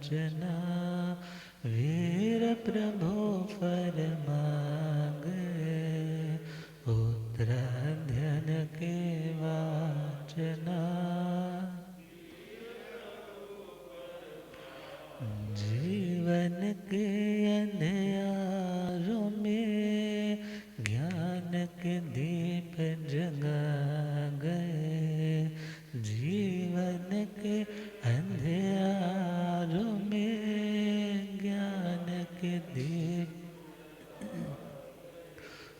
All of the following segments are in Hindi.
वाचना वीर प्रभु फरमागे उत्तराध्यन के वाचना जीवन के अंधियारों में ज्ञान के दीप जगा गए जीवन के अंधियारों में ज्ञान के दीप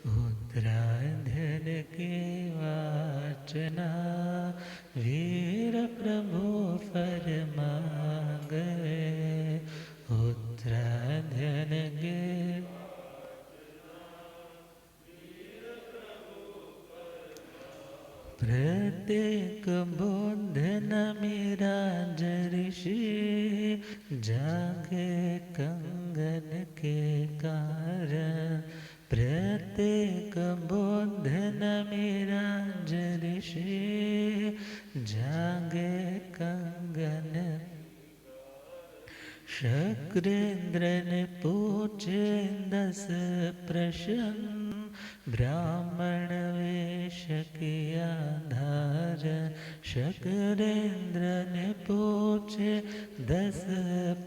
उत्तराध्यन की वाचना वीर प्रभु फरमा गए उत्तराध्यन के प्रत्येक बुद्ध मेरा ऋषि जागे कंगन के कारण प्रत्येक बुद्ध मेरा ऋषि जागे कंगन शक्रेंद्र ने पूछे 10 प्रश्न ब्राह्मण वेश किया धारण शक्रेंद्र ने पूछे 10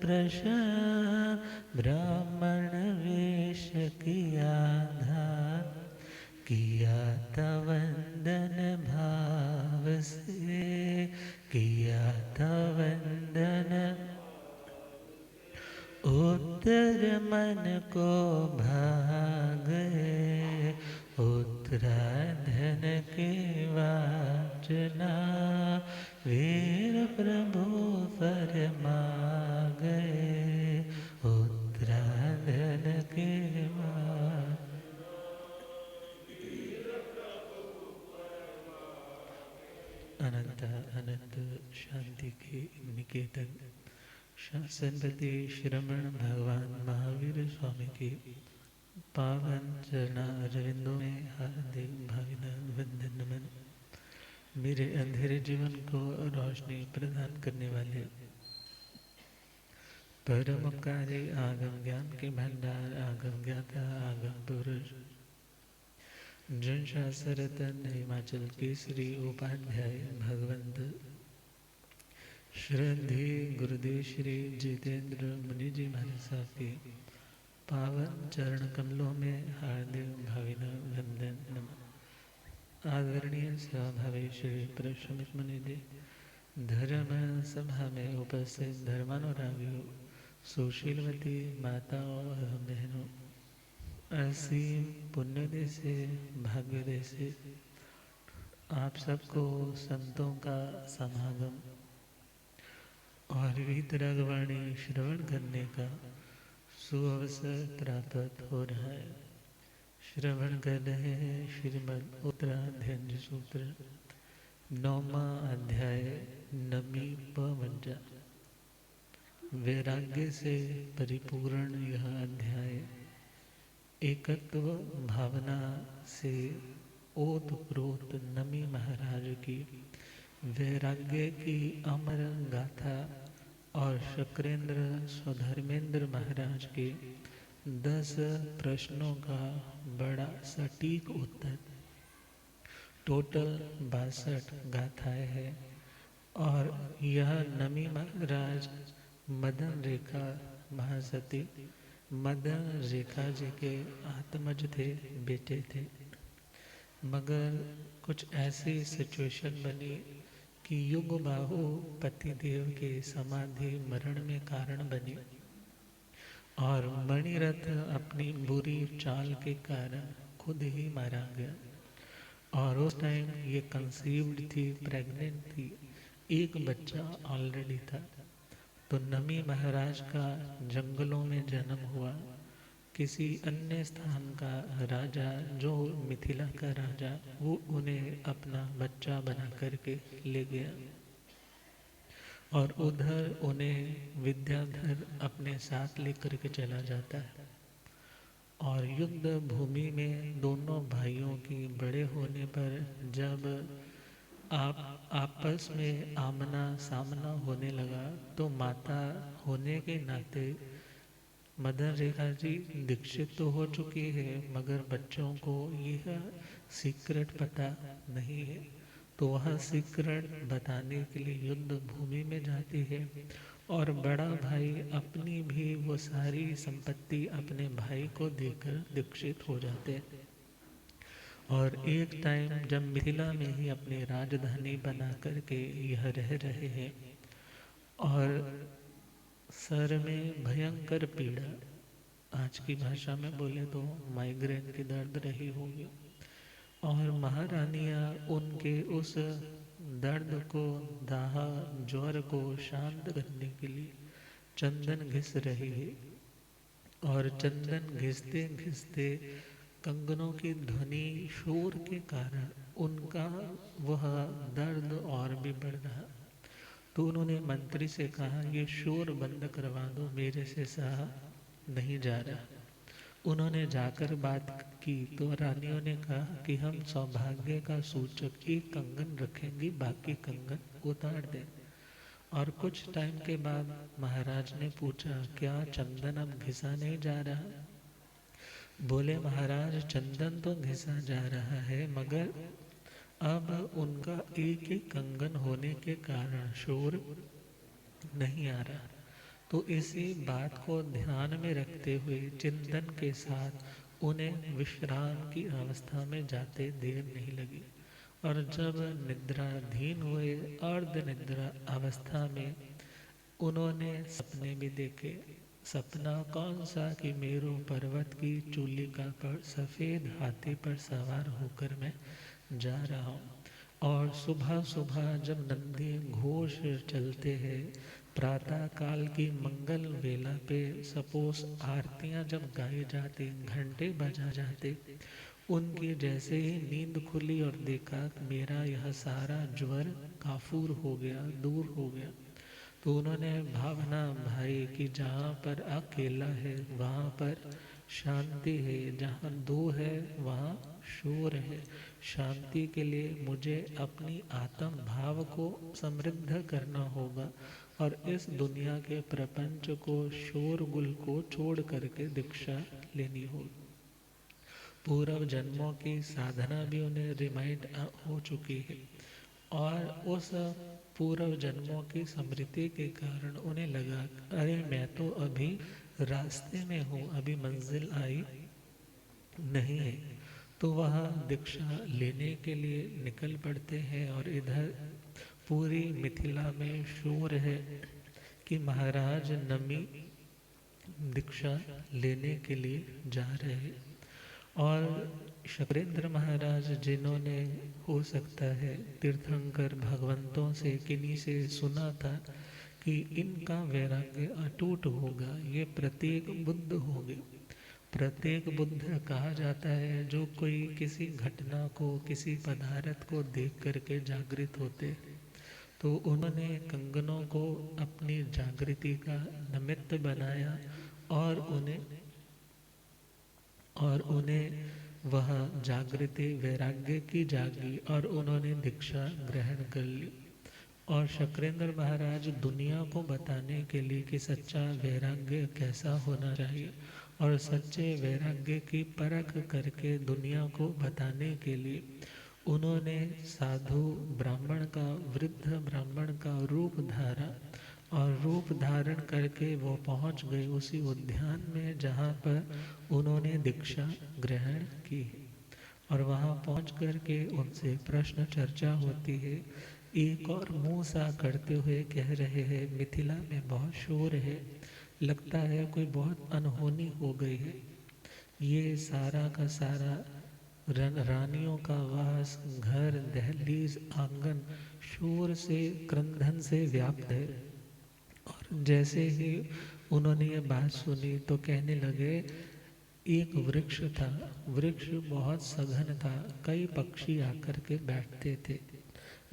प्रश्न ब्राह्मण वेश किया धारण किया था वंदन भाव से किया था वंदन उत्तर मन को भागे उत्तराधन की वाचना वीर प्रभु फरमा गए उत्तराधन की अनंत अनंत शांति के निकेतन शासनपति श्रमण भगवान महावीर स्वामी की पावन चरणारविंदों में हार्दिक भावनावंदन नमन। मेरे अंधेरे जीवन को रोशनी प्रदान करने वाले परम उपकारी आगम ज्ञान के भंडार आगम ज्ञाता आगम पुरुष जन शास्त्र रतन हिमाचल केसरी उपाध्याय भगवंत श्रद्धे गुरुदेव श्री जितेंद्र मुनि जी महाराज साहब के पावन चरण कमलों में हार्दिक भावनावंदन नमन। आदरणीय स्वाभावी श्री प्रशमित मुनि जी, धर्म सभा में उपस्थित धर्मानुरागियों, सुशीलवती माताओं और बहनों, असीम पुण्य दे से भाग्य दे से आप सबको संतों का समागम और वीतरागवाणी श्रवण करने का सुअवसर प्राप्त हो रहा है। श्रवण कर रहे हैं श्रीमद् उत्तराध्ययन सूत्र 9वां अध्याय नमी पवंजा। वैराग्य से परिपूर्ण यह अध्याय एकत्व भावना से ओतप्रोत नमी महाराज की वैराग्य की अमर गाथा और शक्रेंद्र स्वधर्मेंद्र महाराज के 10 प्रश्नों का बड़ा सटीक उत्तर, टोटल 62 गाथाएं हैं। और यह नमी महाराज मदन रेखा महासती मदन रेखा जी के आत्मज थे, बेटे थे। मगर कुछ ऐसी सिचुएशन बनी कि युग बाहु पतिदेव के समाधि मरण में कारण बनी और मणिरथ अपनी बुरी चाल के कारण खुद ही मारा गया। और उस टाइम ये कंसीव्ड थी, प्रेग्नेंट थी, एक बच्चा ऑलरेडी था। तो नमी महाराज का जंगलों में जन्म हुआ। किसी अन्य स्थान का राजा, जो मिथिला का राजा, वो उन्हें अपना बच्चा बना करके ले गया और उधर उन्हें विद्याधर अपने साथ लेकर के चला जाता है। और युद्ध भूमि में दोनों भाइयों की बड़े होने पर जब आपस में आमना सामना होने लगा तो माता होने के नाते मदन रेखा जी दीक्षित तो हो चुकी है, मगर बच्चों को यह सीक्रेट पता नहीं है। तो वह सीक्रेट बताने के लिए युद्ध भूमि में जाती है और बड़ा भाई अपनी भी वो सारी संपत्ति अपने भाई को देकर दीक्षित हो जाते हैं। और एक टाइम जब मिथिला में ही अपनी राजधानी बना करके यह रह रहे हैं और सर में भयंकर पीड़ा, आज की भाषा में बोले तो माइग्रेन की दर्द रही होगी, और महारानियां उनके उस दर्द को, दाह ज्वर को शांत करने के लिए चंदन घिस रही है। और चंदन घिसते घिसते कंगनों की ध्वनि शोर के कारण उनका वह दर्द और भी बढ़ रहा। तो उन्होंने मंत्री से कहा, ये शोर बंद करवा दो, मेरे से सहा नहीं जा रहा। उन्होंने जाकर बात की तो रानियों ने कहा कि हम सौभाग्य का सूचक एक कंगन रखेंगे, बाकी कंगन उतार दें। और कुछ टाइम के बाद महाराज ने पूछा, क्या चंदन अब घिसा नहीं जा रहा? बोले, महाराज चंदन तो घिसा जा रहा है, मगर अब उनका एक ही कंगन होने के कारण शोर नहीं आ रहा। तो इसी बात को ध्यान में रखते हुए चिंतन के साथ उन्हें विश्राम की अवस्था में जाते देर नहीं लगी। और जब निद्राधीन हुए, अर्ध निद्रा अवस्था में उन्होंने सपने भी देखे। सपना कौन सा कि मेरू पर्वत की चूलिका पर सफ़ेद हाथी पर सवार होकर मैं जा रहा हूँ, और सुबह सुबह जब नंदी घोष चलते हैं, प्रातः काल की मंगल वेला पे सपोज आरतियाँ जब गाई जाती, घंटे बजा जाते, उनकी जैसे ही नींद खुली और देखा मेरा यह सारा ज्वर काफूर हो गया, दूर हो गया। तो उन्होंने भावना भाई कि जहाँ पर अकेला है वहाँ पर शांति है, जहाँ दो है वहाँ शोर है। शांति के लिए मुझे अपनी आत्म भाव को समृद्ध करना होगा और इस दुनिया के प्रपंच को, शोरगुल को छोड़ करके दीक्षा लेनी होगी। पूर्व जन्मों की साधना भी उन्हें रिमाइंड हो चुकी है, और उस पूर्व जन्मों की स्मृति के कारण उन्हें लगा, अरे मैं तो अभी रास्ते में हूँ, अभी मंजिल आई नहीं है। तो वह दीक्षा लेने के लिए निकल पड़ते हैं। और इधर पूरी मिथिला में शोर है कि महाराज नमी दीक्षा लेने के लिए जा रहे हैं। और शक्रेंद्र महाराज, जिन्होंने हो सकता है तीर्थंकर भगवंतों से किन्हीं से सुना था कि इनका वैराग्य अटूट होगा, ये प्रत्येक बुद्ध होंगे। प्रत्येक बुद्ध कहा जाता है जो कोई किसी घटना को, किसी पदार्थ को देख करके जागृत होते। तो उन्होंने कंगनों को अपनी जागृति का निमित्त बनाया और उन्हें वह जागृति वैराग्य की जागी और उन्होंने दीक्षा ग्रहण कर ली। और शक्रेंद्र महाराज दुनिया को बताने के लिए कि सच्चा वैराग्य कैसा होना चाहिए और सच्चे वैराग्य की परख करके दुनिया को बताने के लिए उन्होंने साधु ब्राह्मण का, वृद्ध ब्राह्मण का रूप धारा, और रूप धारण करके वो पहुंच गए उसी उद्यान में जहाँ पर उन्होंने दीक्षा ग्रहण की। और वहाँ पहुँच करके उनसे प्रश्न चर्चा होती है। एक और मुँह सा करते हुए कह रहे हैं, मिथिला में बहुत शोर है, लगता है कोई बहुत अनहोनी हो गई है। ये सारा का सारा रानियों का वास, घर, दहलीज, आंगन शोर से, क्रंदन से व्याप्त है। और जैसे ही उन्होंने ये बात सुनी तो कहने लगे, एक वृक्ष था, वृक्ष बहुत सघन था, कई पक्षी आकर के बैठते थे,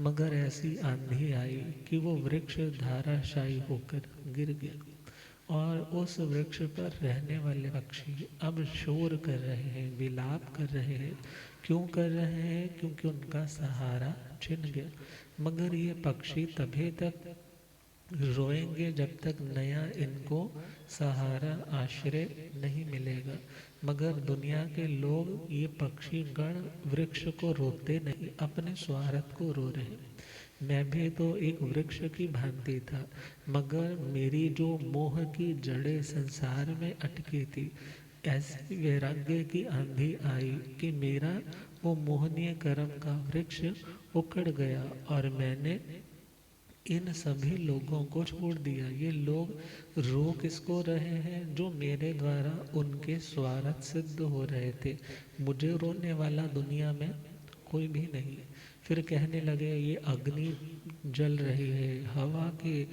मगर ऐसी आंधी आई कि वो वृक्ष धाराशायी होकर गिर गया। और उस वृक्ष पर रहने वाले पक्षी अब शोर कर रहे हैं, विलाप कर रहे हैं। क्यों कर रहे हैं? क्योंकि उनका सहारा छिन गया। मगर ये पक्षी तभी तक रोएंगे जब तक नया इनको सहारा, आश्रय नहीं मिलेगा। मगर दुनिया के लोग, ये पक्षी गण वृक्ष को रोते नहीं, अपने स्वार्थ को रो रहे। मैं भी तो एक वृक्ष की भांति था, मगर मेरी जो मोह की जड़ें संसार में अटकी थी, ऐसी वैराग्य की आंधी आई कि मेरा वो मोहनीय कर्म का वृक्ष उखड़ गया और मैंने इन सभी लोगों को छोड़ दिया। ये लोग रो किसको रहे हैं? जो मेरे द्वारा उनके स्वार्थ सिद्ध हो रहे थे। मुझे रोने वाला दुनिया में कोई भी नहीं। फिर कहने लगे ये अग्नि जल रही है, हवा के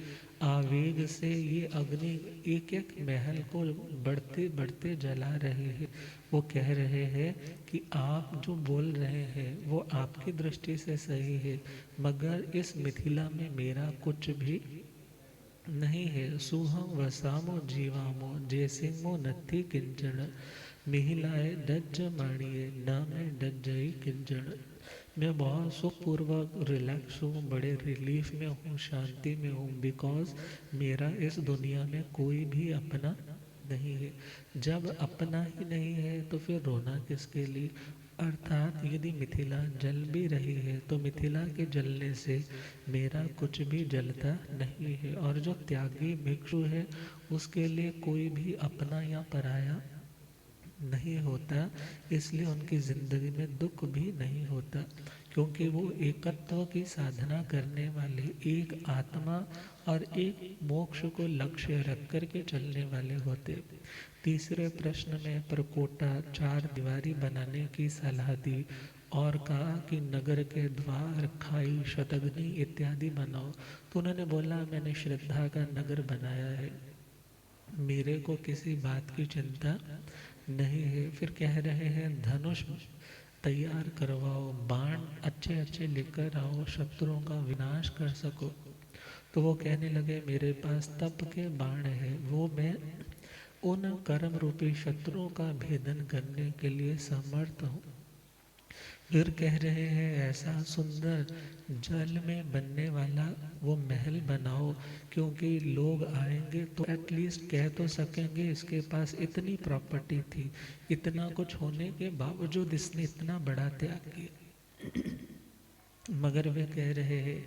आवेग से ये अग्नि एक एक महल को बढ़ते बढ़ते जला रही है। वो कह रहे हैं कि आप जो बोल रहे हैं वो आपकी दृष्टि से सही है, मगर इस मिथिला में मेरा कुछ भी नहीं है। सुहम वसामो जीवामो जैसिंगो नथी किंचन, मिहिलाए डज माणिए नामे डजई किंचन। मैं बहुत सुखपूर्वक रिलैक्स हूँ, बड़े रिलीफ में हूँ, शांति में हूँ, बिकॉज मेरा इस दुनिया में कोई भी अपना नहीं है। जब अपना ही नहीं है तो फिर रोना किसके लिए? अर्थात यदि मिथिला जल भी रही है तो मिथिला के जलने से मेरा कुछ भी जलता नहीं है। और जो त्यागी भिक्षु है उसके लिए कोई भी अपना या पराया नहीं होता, इसलिए उनकी ज़िंदगी में दुख भी नहीं होता, क्योंकि वो एकत्व की साधना करने वाले, एक आत्मा और एक मोक्ष को लक्ष्य रख कर के चलने वाले होते। तीसरे प्रश्न में परकोटा, चार दीवारी बनाने की सलाह दी और कहा कि नगर के द्वार, खाई, शतग्नि इत्यादि बनाओ। तो उन्होंने बोला मैंने श्रद्धा का नगर बनाया है, मेरे को किसी बात की चिंता नहीं है। फिर कह रहे हैं धनुष तैयार करवाओ, बाण अच्छे अच्छे लेकर आओ, शत्रुओं का विनाश कर सको। तो वो कहने लगे मेरे पास तप के बाण है, वो मैं उन कर्म रूपी शत्रुओं का भेदन करने के लिए समर्थ हूँ। फिर कह रहे हैं ऐसा सुंदर जल में बनने वाला वो महल बनाओ, क्योंकि लोग आएंगे तो एटलीस्ट कह तो सकेंगे इसके पास इतनी प्रॉपर्टी थी, इतना कुछ होने के बावजूद इसने इतना बड़ा त्याग किया। मगर वे कह रहे हैं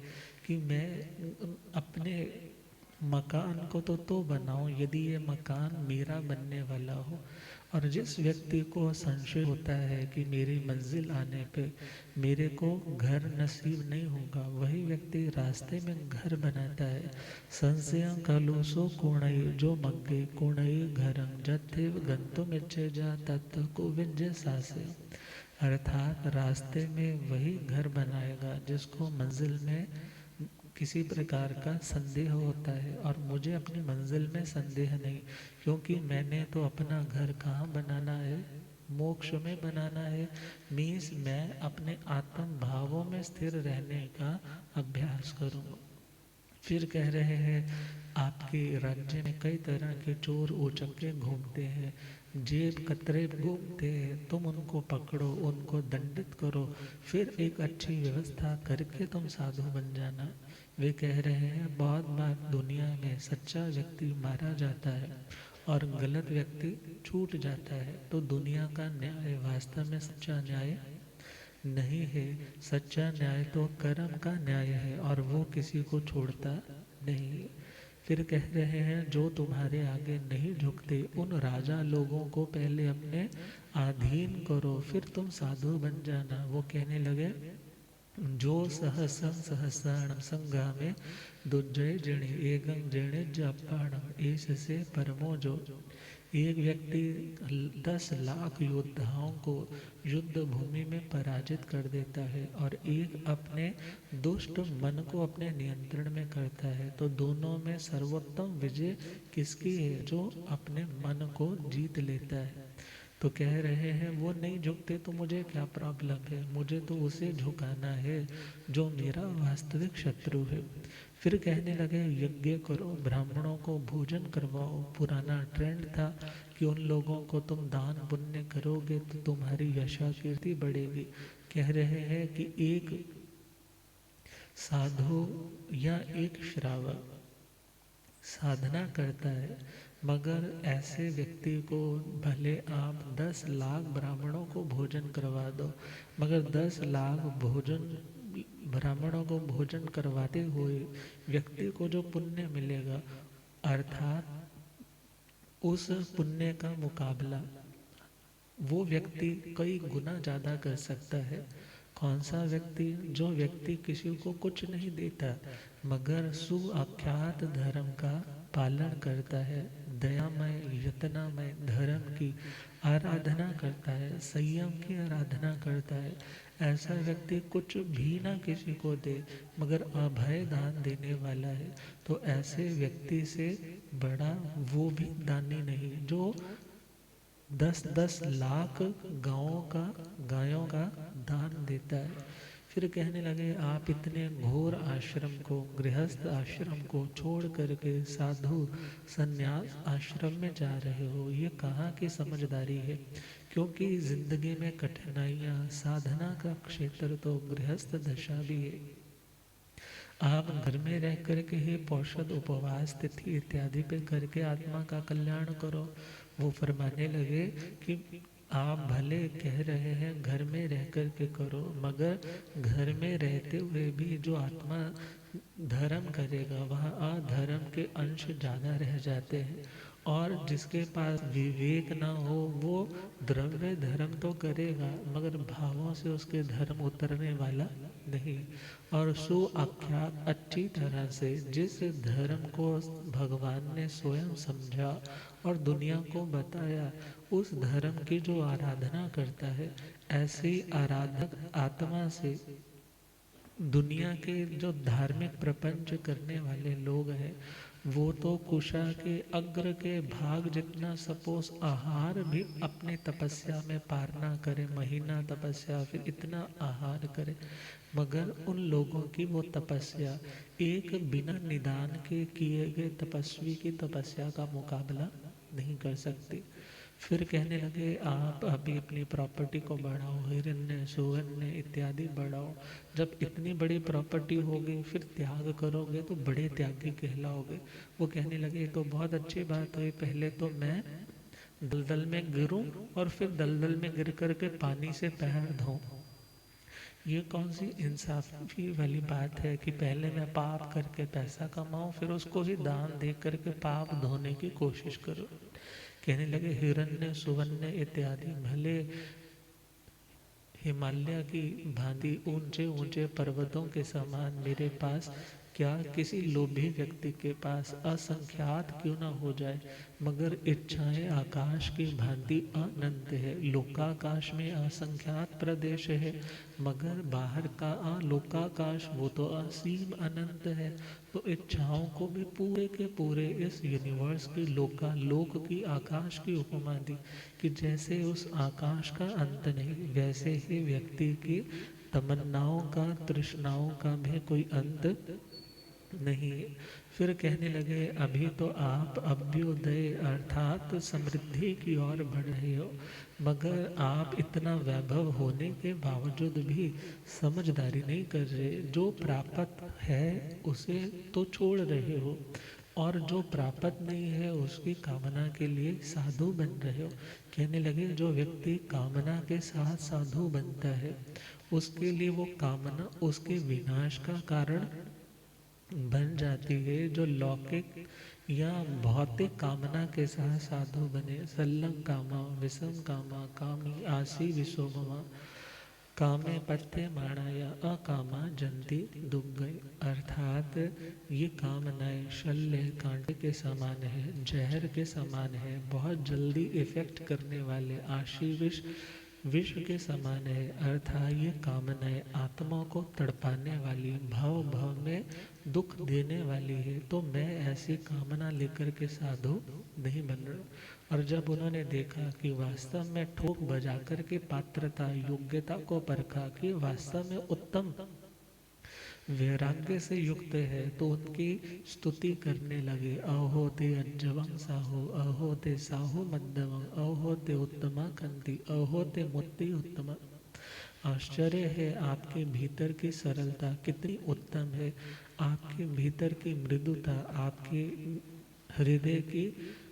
कि मैं अपने मकान को तो बनाऊं, यदि ये मकान मेरा बनने वाला हो। और जिस व्यक्ति को संशय होता है कि मेरी मंजिल आने पे मेरे को घर नसीब नहीं होगा, वही व्यक्ति रास्ते में घर बनाता है। संशय कलुसो कोणई जो मग्गे कोणई घरं जत्थेव गंतुम इच्छे जा तत्व को विजय सासे। अर्थात रास्ते में वही घर बनाएगा जिसको मंजिल में किसी प्रकार का संदेह होता है। और मुझे अपनी मंजिल में संदेह नहीं, क्योंकि मैंने तो अपना घर कहाँ बनाना है? मोक्ष में बनाना है। मीन्स मैं अपने आत्म भावों में स्थिर रहने का अभ्यास करूँगा। फिर कह रहे हैं आपके राज्य में कई तरह के चोर उचक्के घूमते हैं, जेब कतरे घूमते हैं, तुम उनको पकड़ो, उनको दंडित करो, फिर एक अच्छी व्यवस्था करके तुम साधु बन जाना। वे कह रहे हैं बहुत बार दुनिया में सच्चा व्यक्ति मारा जाता है और गलत व्यक्ति छूट जाता है, तो दुनिया का न्याय वास्तव में सच्चा न्याय नहीं है। सच्चा न्याय तो कर्म का न्याय है और वो किसी को छोड़ता नहीं है। फिर कह रहे हैं जो तुम्हारे आगे नहीं झुकते उन राजा लोगों को पहले अपने अधीन करो, फिर तुम साधु बन जाना। वो कहने लगे जो सहसं सहसाणम संगामे दुर्जय जणे एकं जणे जापाणम इससे परमो जो। एक व्यक्ति 10 लाख योद्धाओं को युद्ध भूमि में पराजित कर देता है और एक अपने दुष्ट मन को अपने नियंत्रण में करता है, तो दोनों में सर्वोत्तम विजय किसकी है? जो अपने मन को जीत लेता है। तो कह रहे हैं वो नहीं झुकते तो मुझे क्या प्रॉब्लम है, मुझे तो उसे झुकाना है जो मेरा वास्तविक शत्रु है। फिर कहने लगे यज्ञ करो, ब्राह्मणों को भोजन करवाओ। पुराना ट्रेंड था कि उन लोगों को तुम दान पुण्य करोगे तो तुम्हारी यशा कीर्ति बढ़ेगी। कह रहे हैं कि एक साधु या एक श्रावक साधना करता है, मगर ऐसे व्यक्ति को भले आप 10 लाख ब्राह्मणों को भोजन करवा दो, मगर 10 लाख ब्राह्मणों को भोजन करवाते हुए व्यक्ति को जो पुण्य मिलेगा, अर्थात उस पुण्य का मुकाबला वो व्यक्ति कई गुना ज़्यादा कर सकता है। कौन सा व्यक्ति? जो व्यक्ति किसी को कुछ नहीं देता मगर सुआख्यात धर्म का पालन करता है, दयामय यत्नामय धर्म की आराधना करता है, संयम की आराधना करता है। ऐसा व्यक्ति कुछ भी ना किसी को दे मगर अभय दान देने वाला है, तो ऐसे व्यक्ति से बड़ा वो भी दानी नहीं जो 10-10 लाख गायों का दान देता है। फिर कहने लगे आप इतने घोर आश्रम को, गृहस्थ आश्रम को छोड़ करके साधु संन्यास आश्रम में जा रहे हो, ये कहाँ की समझदारी है? क्योंकि जिंदगी में कठिनाइयाँ, साधना का क्षेत्र तो गृहस्थ दशा भी है। आप घर में रह करके ही पौषध उपवास तिथि इत्यादि पे करके आत्मा का कल्याण करो। वो फरमाने लगे कि आप भले कह रहे हैं घर में रह कर के करो, मगर घर में रहते हुए भी जो आत्मा धर्म करेगा वहाँ अधर्म के अंश ज़्यादा रह जाते हैं। और जिसके पास विवेक ना हो वो द्रव्य धर्म तो करेगा मगर भावों से उसके धर्म उतरने वाला नहीं। और सुआख्यात अच्छी तरह से जिस धर्म को भगवान ने स्वयं समझा और दुनिया को बताया, उस धर्म की जो आराधना करता है, ऐसी आराधक आत्मा से दुनिया के जो धार्मिक प्रपंच करने वाले लोग हैं वो तो कुशा के अग्र के भाग जितना सपोज आहार भी अपने तपस्या में पार ना करे, महीना तपस्या फिर इतना आहार करे, मगर उन लोगों की वो तपस्या एक बिना निदान के किए गए तपस्वी की तपस्या का मुकाबला नहीं कर सकती। फिर कहने लगे आप अभी अपनी प्रॉपर्टी को बढ़ाओ, हिरण्य सुवर्ण इत्यादि बढ़ाओ। जब इतनी बड़ी प्रॉपर्टी होगी फिर त्याग करोगे तो बड़े त्यागी कहलाओगे। वो कहने लगे तो बहुत अच्छी बात हुई, पहले तो मैं दलदल में गिरूं और फिर दलदल में गिर करके पानी से पैर धोऊं। ये कौन सी इंसाफी वाली बात है कि पहले मैं पाप करके पैसा कमाऊं फिर उसको ही दान दे करके पाप धोने की कोशिश करूं। कहने लगे हिरण्य सुवर्ण इत्यादि भले हिमालय की भांति ऊंचे ऊंचे पर्वतों के समान मेरे पास क्या किसी लोभी व्यक्ति के पास असंख्यात क्यों ना हो जाए, मगर इच्छाएं आकाश की भांति अनंत है। लोकाकाश में असंख्यात प्रदेश है मगर बाहर का लोकाकाश वो तो असीम अनंत है। तो इच्छाओं को भी पूरे के पूरे इस यूनिवर्स की लोक की आकाश की उपमा दी कि जैसे उस आकाश का अंत नहीं वैसे ही व्यक्ति की तमन्नाओं का, तृष्णाओं का भी कोई अंत नहीं। फिर कहने लगे अभी तो आप अभ्युदय अर्थात समृद्धि की ओर बढ़ रहे हो, मगर आप इतना वैभव होने के बावजूद भी समझदारी नहीं कर रहे। जो प्राप्त है उसे तो छोड़ रहे हो और जो प्राप्त नहीं है उसकी कामना के लिए साधु बन रहे हो। कहने लगे जो व्यक्ति कामना के साथ साधु बनता है उसके लिए वो कामना उसके विनाश का कारण बन जाती है। जो लौकिक या भौतिक कामना के साथ साधु बने, सल्लम कामा विषम कामा कामी आसी विशोभमा कामे पत्ते माणा या अकामा जंती दुख गए। अर्थात ये कामनाएं शल्य कांटे के समान है, जहर के समान है, बहुत जल्दी इफेक्ट करने वाले आशी विष के समान है। अर्थात ये कामनाएं आत्मा को तड़पाने वाली, भव भव में दुख देने वाली है। तो मैं ऐसी कामना लेकर के साधु नहीं बन रहा। और जब उन्होंने देखा कि वास्तव में ठोक बजा कर के पात्रता योग्यता को परखा कि वास्तव में उत्तम वैराग्य से युक्त है तो उनकी स्तुति करने लगे। अहो ते अज्जवं साहो, अहो ते साहो मध्यमं, अहो ते उत्तमा कंति, अहो ते मुक्ति उत्तम। आश्चर्य है आपके भीतर की सरलता कितनी उत्तम है, आपके भीतर की मृदुता, आपके हृदय की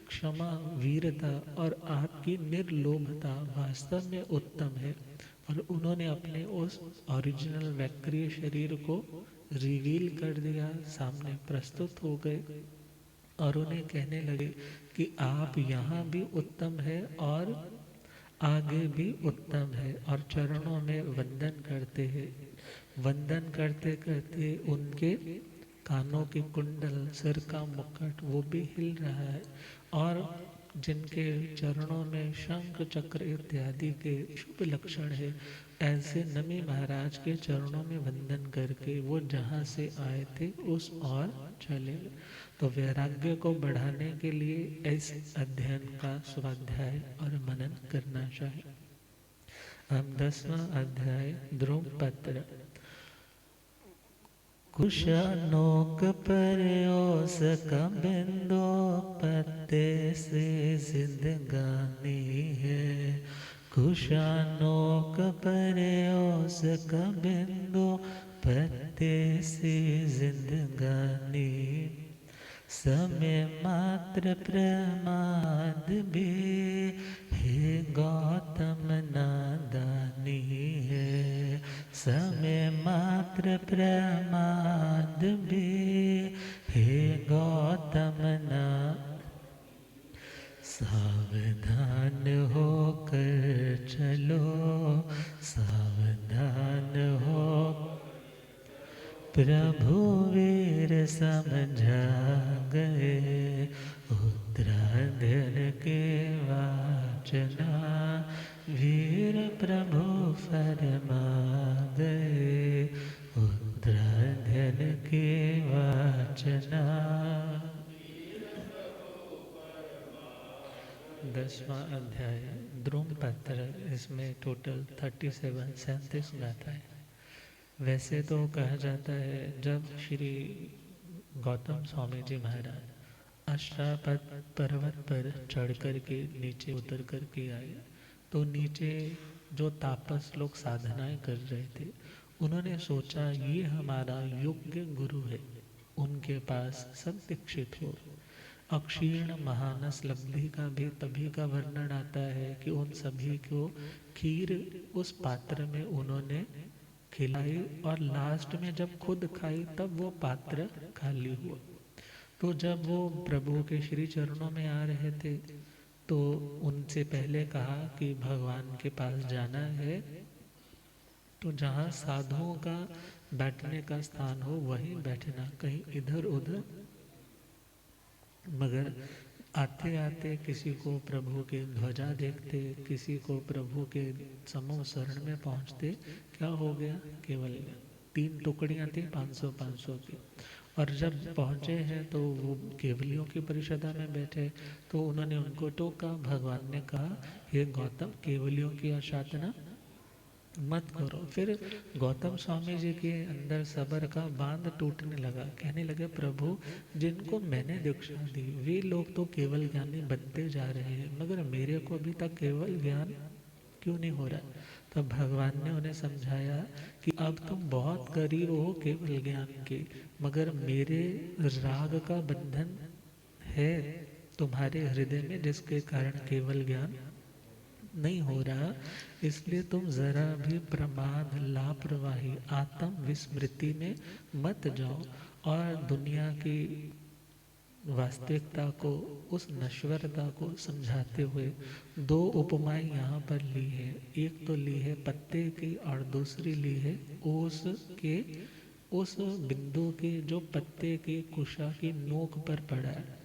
क्षमा, वीरता और आपकी निर्लोभता वास्तव में उत्तम है। और उन्होंने अपने उस ओरिजिनल वैक्रिय शरीर को रिवील कर दिया, सामने प्रस्तुत हो गए और उन्हें कहने लगे कि आप यहाँ भी उत्तम है और आगे भी उत्तम है। और चरणों में वंदन करते हैं। वंदन करते करते उनके कानों के कुंडल, सिर का मुकुट वो भी हिल रहा है। और जिनके चरणों में शंख चक्र इत्यादि के शुभ लक्षण है, ऐसे नमी महाराज के चरणों में वंदन करके वो जहाँ से आए थे उस और चले। तो वैराग्य को बढ़ाने के लिए इस अध्ययन का स्वाध्याय और मनन करना चाहिए। हम 10वां अध्याय ध्रुवपत्र। कुशानोक पर ओस का बिंदु पत्ते से जिंदगानी है। कुशानोक पर ओस का बिंदु पत्ते से जिंदगानी। समय मात्र प्रमाद भी हे गौतम नादानी है। समय मात्र प्रमाद भी हे गौतम ना। सावधान होकर चलो, सावधान हो, प्रभु वीर समझा गए। उत्तराधर के वाचना वीर प्रभु फरमा गए। उत्तराधर के वाचना। 10वां अध्याय ध्रुवपत्र। इसमें टोटल 37 गाथाएं। वैसे तो कहा जाता है जब श्री गौतम स्वामी जी महाराज अष्टापद पर्वत पर चढ़ कर के नीचे उतर कर के आए, तो नीचे जो तापस लोग साधनाएं कर रहे थे, उन्होंने सोचा ये हमारा योग्य गुरु है, उनके पास सब दीक्षित हो। अक्षीर्ण महानस लब्धि का भी तभी का वर्णन आता है कि उन सभी को खीर उस पात्र में उन्होंने खिलाई और लास्ट में जब खुद खाई तब वो पात्र खाली हुआ। तो जब वो प्रभु के श्री चरणों में आ रहे थे तो उनसे पहले कहा कि भगवान के पास जाना है तो जहाँ साधुओं का बैठने का स्थान हो वहीं बैठना, कहीं इधर उधर। मगर आते आते किसी को प्रभु के ध्वजा देखते, किसी को प्रभु के समूह शरण में पहुँचते, क्या हो गया, केवल 3 टुकड़ियाँ थी 500-500 की। और जब पहुँचे हैं तो वो केवलियों की परिषदा में बैठे, तो उन्होंने उनको टोका। भगवान ने कहा हे गौतम, केवलियों की आशातना मत करो। फिर गौतम स्वामी जी के अंदर सबर का बांध टूटने लगा। कहने लगे प्रभु, जिनको मैंने दीक्षा दी वे लोग तो केवल ज्ञानी बनते जा रहे हैं, मगर मेरे को अभी तक केवल ज्ञान क्यों नहीं हो रहा। तब भगवान ने उन्हें समझाया कि अब तुम बहुत करीब हो केवल ज्ञान के, मगर मेरे राग का बंधन है तुम्हारे हृदय में, जिसके कारण केवल ज्ञान नहीं हो रहा। इसलिए तुम जरा भी प्रमाद, लापरवाही, आत्म विस्मृति में मत जाओ और दुनिया की वास्तविकता को, उस नश्वरता को समझाते हुए 2 उपमाएं यहाँ पर ली है। एक तो ली है पत्ते की और दूसरी ली है ओस के, उस बिंदु के जो पत्ते के कुशा की नोक पर पड़ा है।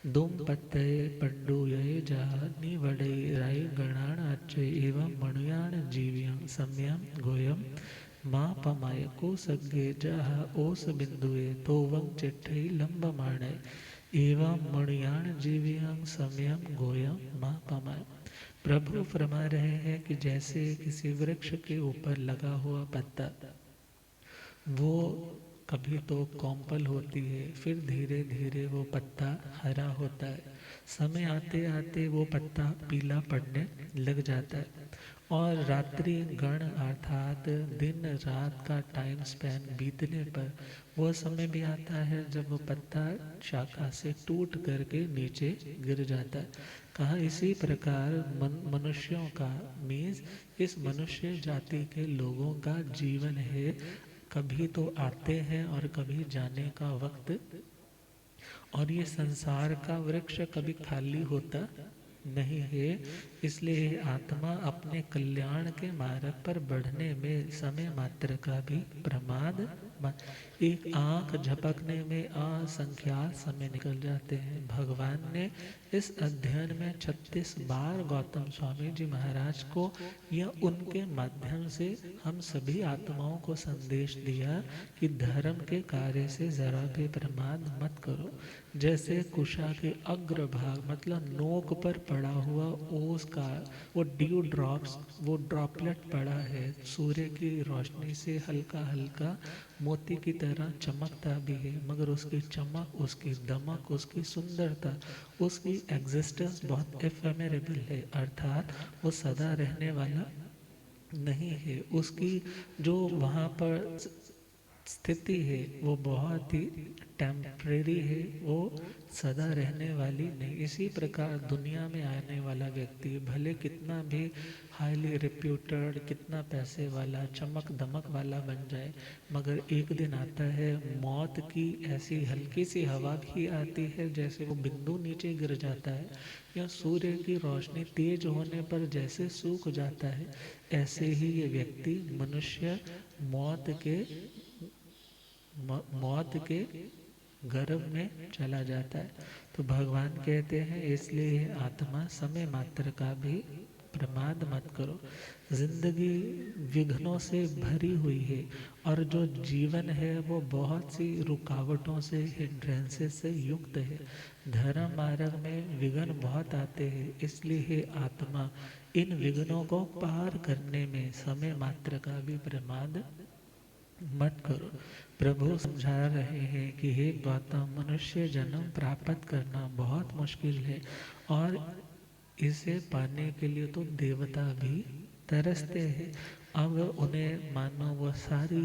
दुम पत्ते पंडु ये जानी वड़ई राय गणान अच्छे एवं मणुयान जीव्यं सम्यम गोयम माँ पमाय को सगे जहा ओस बिंदुए तो वंग चिट्ठई लंब माणे एवं मणुयान जीव्यं सम्यम गोयम माँ पमाय। प्रभु फरमा रहे हैं कि जैसे किसी वृक्ष के ऊपर लगा हुआ पत्ता वो कभी तो कॉम्पल होती है, फिर धीरे धीरे वो पत्ता हरा होता है, समय आते आते वो पत्ता पीला पड़ने लग जाता है, और रात्रि गण अर्थात दिन रात का टाइम स्पैन बीतने पर वो समय भी आता है जब वो पत्ता शाखा से टूट करके नीचे गिर जाता है। कहा इसी प्रकार मनुष्यों का मीन्स इस मनुष्य जाति के लोगों का जीवन है, कभी तो आते हैं और कभी जाने का वक्त, और ये संसार का वृक्ष कभी खाली होता नहीं है। इसलिए आत्मा अपने कल्याण के मार्ग पर बढ़ने में समय मात्र का भी प्रमाद, एक आंख झपकने में असंख्यात समय निकल जाते हैं। भगवान ने इस अध्ययन में 36 बार गौतम स्वामी जी महाराज को या उनके माध्यम से हम सभी आत्माओं को संदेश दिया कि धर्म के कार्य से जरा भी प्रमाद मत करो। जैसे कुशा के अग्र भाग मतलब नोक पर पड़ा हुआ ओस का वो ड्यू ड्रॉप्स, वो ड्रॉपलेट पड़ा है, सूर्य की रोशनी से हल्का हल्का मोती की तरह चमकता भी है, मगर उसकी चमक, उसकी दमक, उसकी सुंदरता, उसकी एग्जिस्टेंस बहुत एफेमेरेबल है, अर्थात वो सदा रहने वाला नहीं है। उसकी जो वहाँ पर स्थिति है वो बहुत ही टेम्परेरी है, वो सदा रहने वाली नहीं। इसी प्रकार दुनिया में आने वाला व्यक्ति भले कितना भी हाईली रिप्यूटेड, कितना पैसे वाला, चमक दमक वाला बन जाए, मगर एक दिन आता है मौत की ऐसी हल्की सी हवा भी आती है जैसे वो बिंदु नीचे गिर जाता है, या सूर्य की रोशनी तेज होने पर जैसे सूख जाता है, ऐसे ही ये व्यक्ति मनुष्य मौत के गर्भ में चला जाता है। तो भगवान कहते हैं इसलिए आत्मा समय मात्र का भी प्रमाद मत करो। जिंदगी विघ्नों से भरी हुई है और जो जीवन है वो बहुत सी रुकावटों से, हिंड्रेंसेस से युक्त है। धर्म मार्ग में विघ्न बहुत आते हैं, इसलिए हे आत्मा इन विघ्नों को पार करने में समय मात्र का भी प्रमाद मत करो। प्रभु समझा रहे हैं कि हे गौतम, मनुष्य जन्म प्राप्त करना बहुत मुश्किल है और इसे पाने के लिए तो देवता भी तरसते हैं। अब उन्हें मानो वो सारी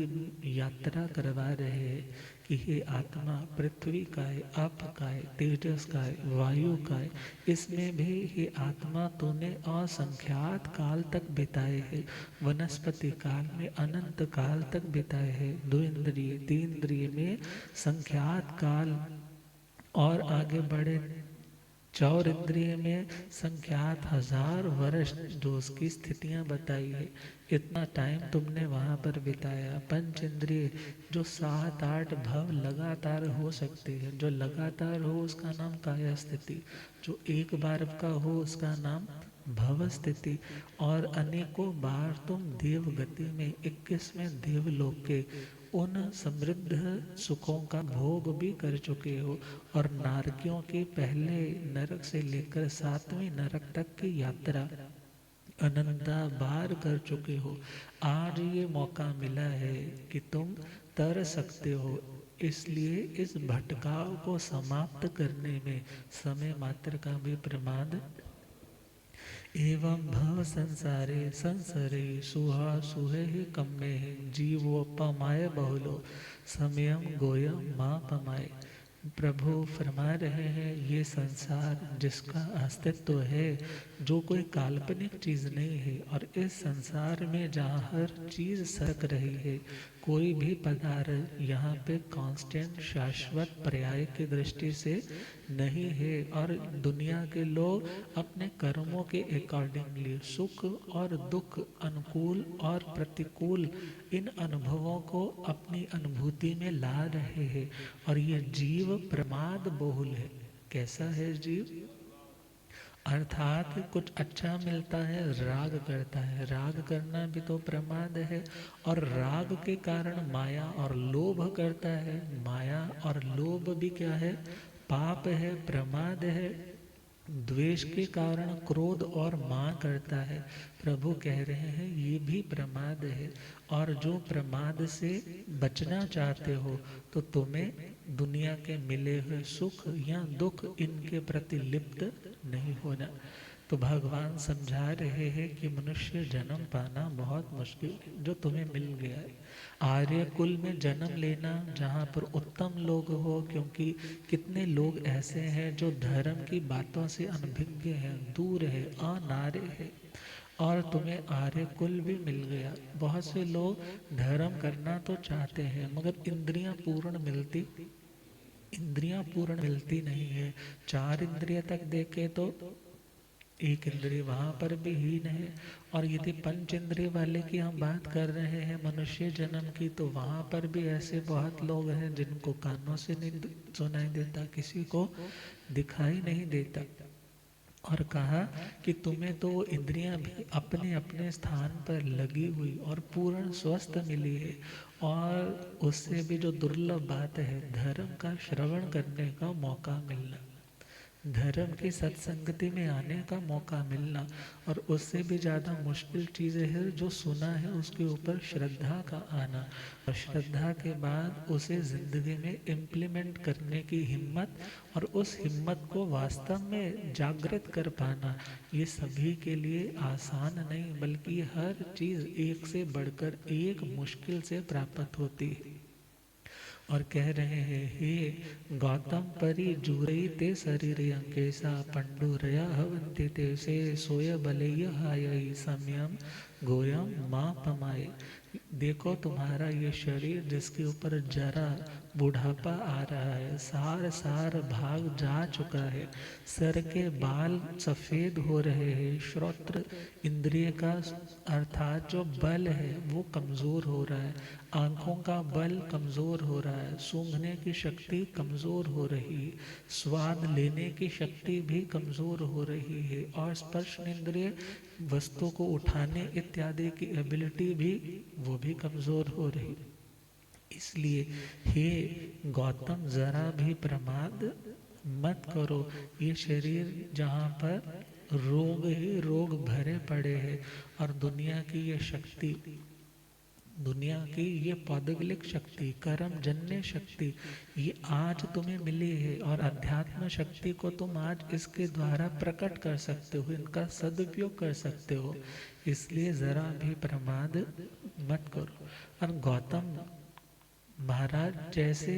यात्रा करवा रहे हैं कि हे आत्मा, पृथ्वी का है, आप का है, तेजस का है, वायु का है, इसमें भी हे आत्मा तूने असंख्यात काल तक बिताए हैं, वनस्पति काल में अनंत काल तक बिताए हैं, दो इंद्रिय तीन इंद्रिय में संख्यात काल, और आगे बढ़े चौर इंद्रिय में संख्यात 1000 वर्ष जो उसकी स्थितियां बताई है, इतना टाइम तुमने वहां पर बिताया। पंच इंद्रिय जो 7-8 भव लगातार हो सकते हैं, जो लगातार हो उसका नाम काया स्थिति, जो एक बार का हो उसका नाम भव स्थिति, और अनेकों बार तुम देव गति में 21वें देवलोक के उन समृद्ध सुखों का भोग भी कर चुके हो, और नारकियों के पहले नरक से लेकर 7वें नरक तक की यात्रा अनंता बार कर चुके हो। आज ये मौका मिला है कि तुम तर सकते हो, इसलिए इस भटकाव को समाप्त करने में समय मात्र का भी प्रमाद एवं भव संसारे संसरे सुहा सुहे कम्मे जीवो पमाय बहुलो समयम गोयम माँ पमाए। प्रभु फरमा रहे हैं ये संसार जिसका अस्तित्व है, जो कोई काल्पनिक चीज नहीं है, और इस संसार में जहाँ हर चीज सरक रही है, कोई भी पदार्थ यहाँ पे कांस्टेंट शाश्वत पर्याय की दृष्टि से नहीं है, और दुनिया के लोग अपने कर्मों के अकॉर्डिंगली सुख और दुख, अनुकूल और प्रतिकूल इन अनुभवों को अपनी अनुभूति में ला रहे हैं, और ये जीव प्रमाद बहुल है। कैसा है जीव? अर्थात कुछ अच्छा मिलता है राग करता है, राग करना भी तो प्रमाद है, और राग के कारण माया और लोभ करता है, माया और लोभ भी क्या है? पाप है, प्रमाद है। द्वेष के कारण क्रोध और मान करता है। प्रभु कह रहे हैं ये भी प्रमाद है। और जो प्रमाद से बचना चाहते हो तो तुम्हें दुनिया के मिले हुए सुख या दुख इनके प्रति लिप्त नहीं होना। तो भगवान समझा रहे हैं कि मनुष्य जन्म पाना बहुत मुश्किल है, जो तुम्हें मिल गया है। आर्य कुल में जन्म लेना जहाँ पर उत्तम लोग हो, क्योंकि कितने लोग ऐसे हैं जो धर्म की बातों से अनभिज्ञ हैं, दूर है, अनार्य है। और तुम्हें आर्य कुल भी मिल गया। बहुत से लोग धर्म करना तो चाहते हैं मगर इंद्रियां पूर्ण मिलती नहीं है। चार इंद्रिय तक देखे तो एक इंद्रिय वहां पर भी हीन है। और यदि पंच इंद्रिय वाले की हम बात कर रहे हैं मनुष्य जन्म की, तो वहां पर भी ऐसे बहुत लोग हैं जिनको कानों से नहीं सुनाई देता, किसी को दिखाई नहीं देता। और कहा कि तुम्हें तो इंद्रियां भी अपने अपने स्थान पर लगी हुई और पूर्ण स्वस्थ मिली है। और उससे भी जो दुर्लभ बात है, धर्म का श्रवण करने का मौका मिलना, धर्म की सत्संगति में आने का मौका मिलना। और उससे भी ज़्यादा मुश्किल चीज़ें है जो सुना है उसके ऊपर श्रद्धा का आना, और श्रद्धा के बाद उसे ज़िंदगी में इम्प्लीमेंट करने की हिम्मत, और उस हिम्मत को वास्तव में जागृत कर पाना। ये सभी के लिए आसान नहीं, बल्कि हर चीज़ एक से बढ़कर एक मुश्किल से प्राप्त होती है। और कह रहे हैं हे गौतम परि जूरई ते शरीर अंकेशा पंडुरया हवंति ते से सोय बलय हायई सम्यम गोयम माँ पमाए। देखो तुम्हारा ये शरीर जिसके ऊपर जरा बुढ़ापा आ रहा है, सार सार भाग जा चुका है, सर के बाल सफ़ेद हो रहे हैं, श्रोत्र इंद्रिय का अर्थात जो बल है वो कमज़ोर हो रहा है, आँखों का बल कमज़ोर हो रहा है, सूंघने की शक्ति कमज़ोर हो रही है, स्वाद लेने की शक्ति भी कमज़ोर हो रही है, और स्पर्श इंद्रिय वस्तु को उठाने इत्यादि की एबिलिटी भी वो भी कमज़ोर हो रही। इसलिए हे गौतम जरा भी प्रमाद मत करो। ये शरीर जहाँ पर रोग ही रोग भरे पड़े हैं, और दुनिया की ये शक्ति, दुनिया की ये पौद्गलिक शक्ति, कर्म जन्य शक्ति, ये आज तुम्हें मिली है। और अध्यात्म शक्ति को तुम आज इसके द्वारा प्रकट कर सकते हो, इनका सदुपयोग कर सकते हो। इसलिए जरा भी प्रमाद मत करो। और गौतम महाराज जैसे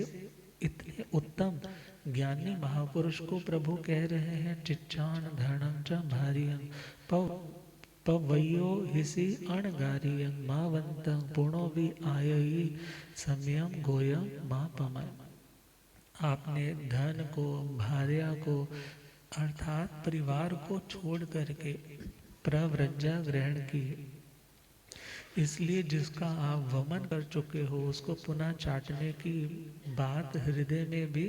इतने उत्तम ज्ञानी महापुरुष को प्रभु कह रहे हैं चिच्चान धर्णम च भारियं पव पवयो हिसी अणगारियं मावंतं पुणो भी आयई समयम गोयम मा पमय। आपने धन को, भार्या को, अर्थात परिवार को छोड़ करके प्रव्रज्जा ग्रहण की। इसलिए जिसका आप वमन कर चुके हो उसको पुनः चाटने की बात हृदय में भी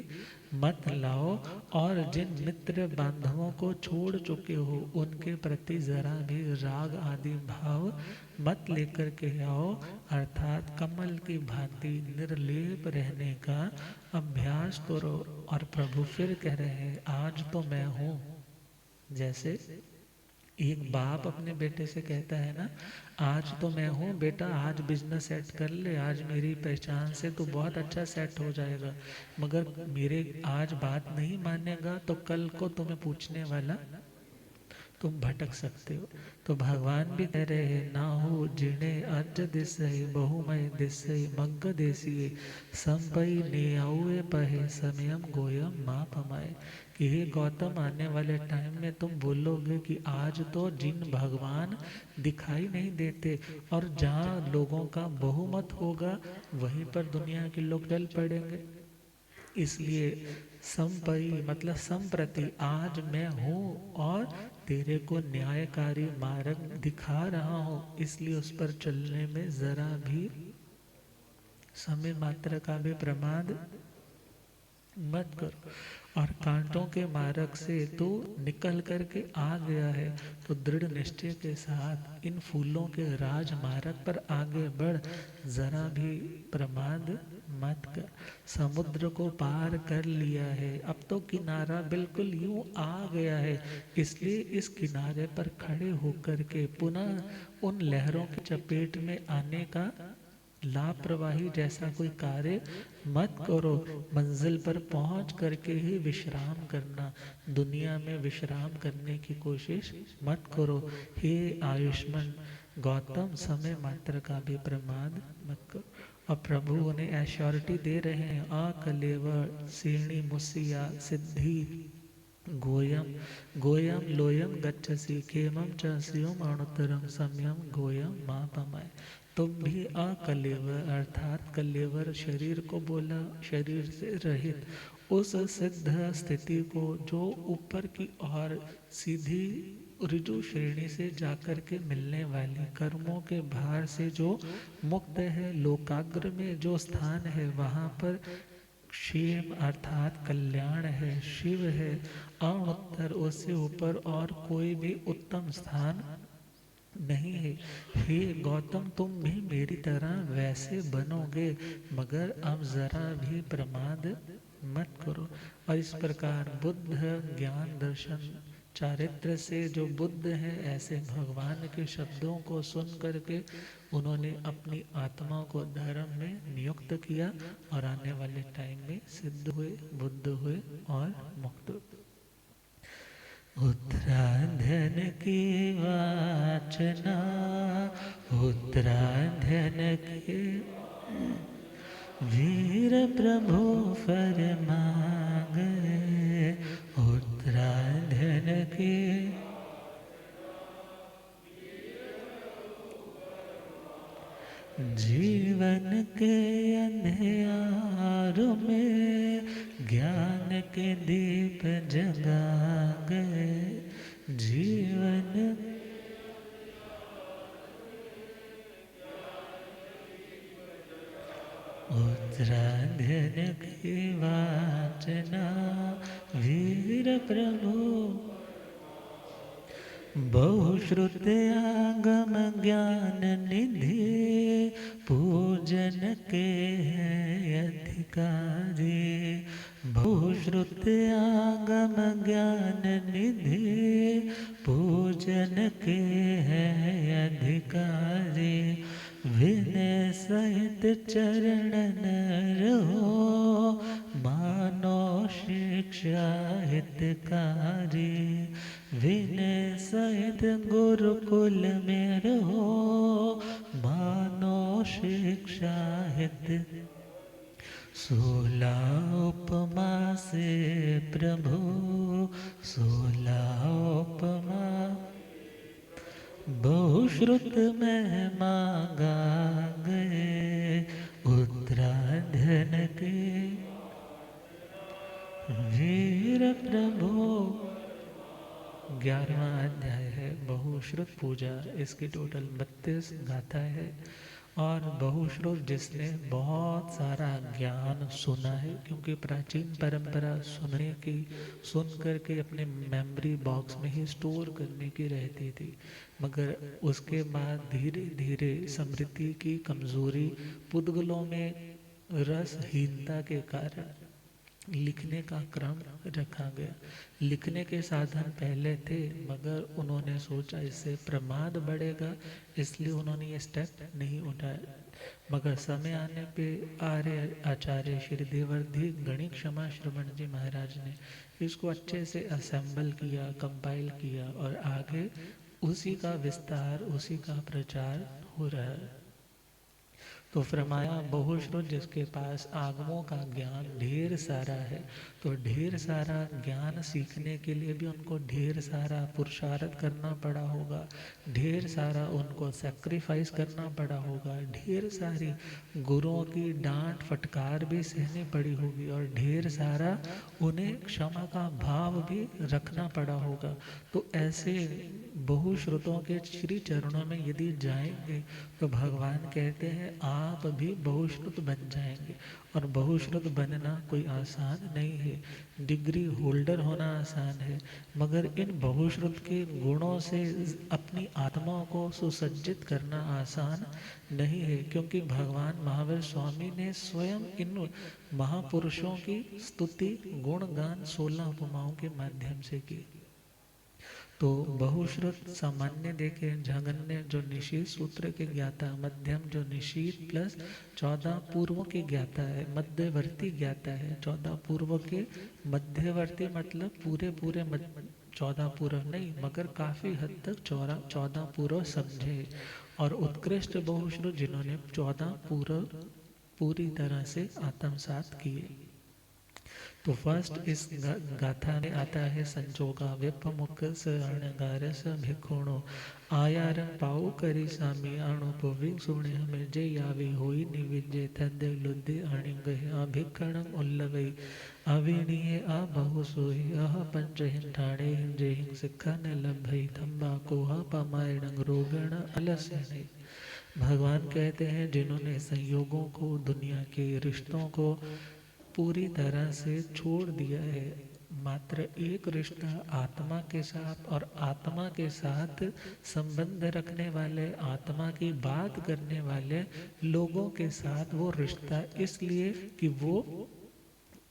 मत लाओ। और जिन मित्र बांधवों को छोड़ चुके हो उनके प्रति जरा भी राग आदि भाव मत लेकर के आओ। अर्थात कमल की भांति निर्लेप रहने का अभ्यास करो। और प्रभु फिर कह रहे हैं आज तो मैं हूँ। जैसे एक बाप अपने बेटे से कहता है ना, आज तो मैं हूँ बेटा, आज बिजनेस सेट कर ले, आज मेरी पहचान से तो बहुत अच्छा सेट हो जाएगा, मगर मेरे आज बात नहीं मानेगा तो कल को तुम्हें पूछने वाला, तुम भटक सकते हो। तो भगवान भी कह रहे हैं ना हो जिणे अज दिसय बहुमय दिसय मग्ग देसिए संपई ने आउए पहे समयम गोयम माँ पमाए। कि हे गौतम आने वाले टाइम में तुम बोलोगे कि आज तो जिन भगवान दिखाई नहीं देते, और जहाँ लोगों का बहुमत होगा वहीं पर दुनिया के लोग चल पड़ेंगे। इसलिए संपई मतलब संप्रति आज मैं हूँ और तेरे को न्यायकारी मार्ग दिखा रहा हूँ, इसलिए उस पर चलने में जरा भी समय मात्र का भी प्रमाद मत करो। और कांटों के मार्ग से तो निकल करके आ गया है तो दृढ़ निश्चय के साथ इन फूलों के राज मार्ग पर आगे बढ़, जरा भी प्रमाद मत कर। समुद्र को पार कर लिया है, अब तो किनारा बिल्कुल यूं आ गया है, इसलिए इस किनारे पर खड़े होकर के पुनः उन लहरों की चपेट में आने का लापरवाही जैसा कोई कार्य मत करो। मंजिल पर पहुंच करके ही विश्राम करना, दुनिया में विश्राम करने की कोशिश मत करो। हे आयुष्मान गौतम, समय मात्र का भी प्रमाद मत करो। और प्रभु उन्हें एश्योरिटी दे रहे हैं, अकलेवर सीणी मुसिया सिद्धि गोयम गोयम लोयम गच्छसि खेमम च स्युम अणुतरम सम्यम गोयम मापमय। तुम भी अकलेवर अर्थात कलेवर शरीर को बोला, शरीर से रहित उस सिद्ध स्थिति को जो ऊपर की ओर सीधी ऋजु श्रेणी से जाकर के मिलने वाली, कर्मों के भार से जो मुक्त है, लोकाग्र में जो स्थान है वहाँ पर क्षेम अर्थात कल्याण है, शिव है, अणुत्तर उससे ऊपर और कोई भी उत्तम स्थान नहीं है। हे गौतम, तुम भी मेरी तरह वैसे बनोगे, मगर अब जरा भी प्रमाद मत करो। और इस प्रकार बुद्ध ज्ञान दर्शन चारित्र से जो बुद्ध है, ऐसे भगवान के शब्दों को सुन करके उन्होंने अपनी आत्मा को धर्म में नियुक्त किया और आने वाले टाइम में सिद्ध हुए, बुद्ध हुए और मुक्त हुए। उत्तराधन की वाचना, उत्तराधन के वीर प्रभु फरमा गए। उत्तराधन के जीवन के अंधियारों में ज्ञान के दीप जगा गए। जीवन उत्तराधन की वाचना वीर प्रभु बहुश्रुत आगम ज्ञान निधि पूजन के हैं अधिकारी। बहुश्रुत आगम ज्ञान निधि पूजन के हैं अधिकारी। विनय सहित चरणन रहो, मानो शिक्षा हितकारी। विनय सहित गुरुकुल में रहो, मानो शिक्षा हित। 16 उपमा से प्रभु 16 उपमा बहुश्रुत में मांगा गए। उत्तराधन के वीर प्रभु 11वां अध्याय है बहुश्रुत पूजा। इसकी टोटल 32 गाथा है। और बहुश्रुत जिसने बहुत सारा ज्ञान सुना है, क्योंकि प्राचीन परंपरा सुनने की, सुन करके अपने मेमोरी बॉक्स में ही स्टोर करने की रहती थी, मगर उसके बाद धीरे धीरे स्मृति की कमजोरी, पुद्गलों में रसहीनता के कारण लिखने का क्रम रखा गया। लिखने के साधन पहले थे, मगर उन्होंने सोचा इससे प्रमाद बढ़ेगा, इसलिए उन्होंने ये स्टेप नहीं उठाया। मगर समय आने पे आर्य आचार्य श्री देवर्धि गणिक क्षमा श्रवण जी महाराज ने इसको अच्छे से असेंबल किया, कंपाइल किया और आगे उसी का विस्तार, उसी का प्रचार हो रहा है। तो फरमाया बहुश्रुत जिसके पास आगमों का ज्ञान ढेर सारा है, तो ढेर सारा ज्ञान सीखने के लिए भी उनको ढेर सारा पुरुषार्थ करना पड़ा होगा, ढेर सारा उनको सैक्रिफाइस करना पड़ा होगा, ढेर सारी गुरुओं की डांट फटकार भी सहनी पड़ी होगी और ढेर सारा उन्हें क्षमा का भाव भी रखना पड़ा होगा। तो ऐसे बहुश्रुतों के श्री चरणों में यदि जाएंगे तो भगवान कहते हैं आप भी बहुश्रुत बन जाएंगे। और बहुश्रुत बनना कोई आसान नहीं है, डिग्री होल्डर होना आसान है, मगर इन बहुश्रुत के गुणों से अपनी आत्मा को सुसज्जित करना आसान नहीं है। क्योंकि भगवान महावीर स्वामी ने स्वयं इन महापुरुषों की स्तुति गुणगान 16 उपमाओं के माध्यम से की। तो बहुश्रुत सामान्य देखे झगन्य जो निशीत सूत्र के ज्ञाता, मध्यम जो निशीत प्लस 14 पूर्व के ज्ञाता है, मध्यवर्ती ज्ञाता है। 14 पूर्व के मध्यवर्ती मतलब पूरे पूरे 14 पूर्व नहीं, मगर काफी हद तक 14 पूर्व समझे। और उत्कृष्ट बहुश्रुत जिन्होंने 14 पूर्व पूरी तरह से आत्मसात किए। तो फर्स्ट इस गाथा में आता है संजोगा विपमुख सणगारस भिक्षुणो आयार पाऊ करी सामी आणो पुवी सुने हमें जे यावे होई निविजे तद लुद्धि आणी गहे अभिक्षण उल्लवई अविणीय आ बहु सोई अह पंच हिन ठाणे हिन जे हिन सिक्खा न लभई तंबाकू हा पमायण रोगण अलस्य नहीं। भगवान कहते हैं जिन्होंने संयोगों को, दुनिया के रिश्तों को पूरी तरह से छोड़ दिया है, मात्र एक रिश्ता आत्मा के साथ और आत्मा के साथ संबंध रखने वाले, आत्मा की बात करने वाले लोगों के साथ वो रिश्ता, इसलिए कि वो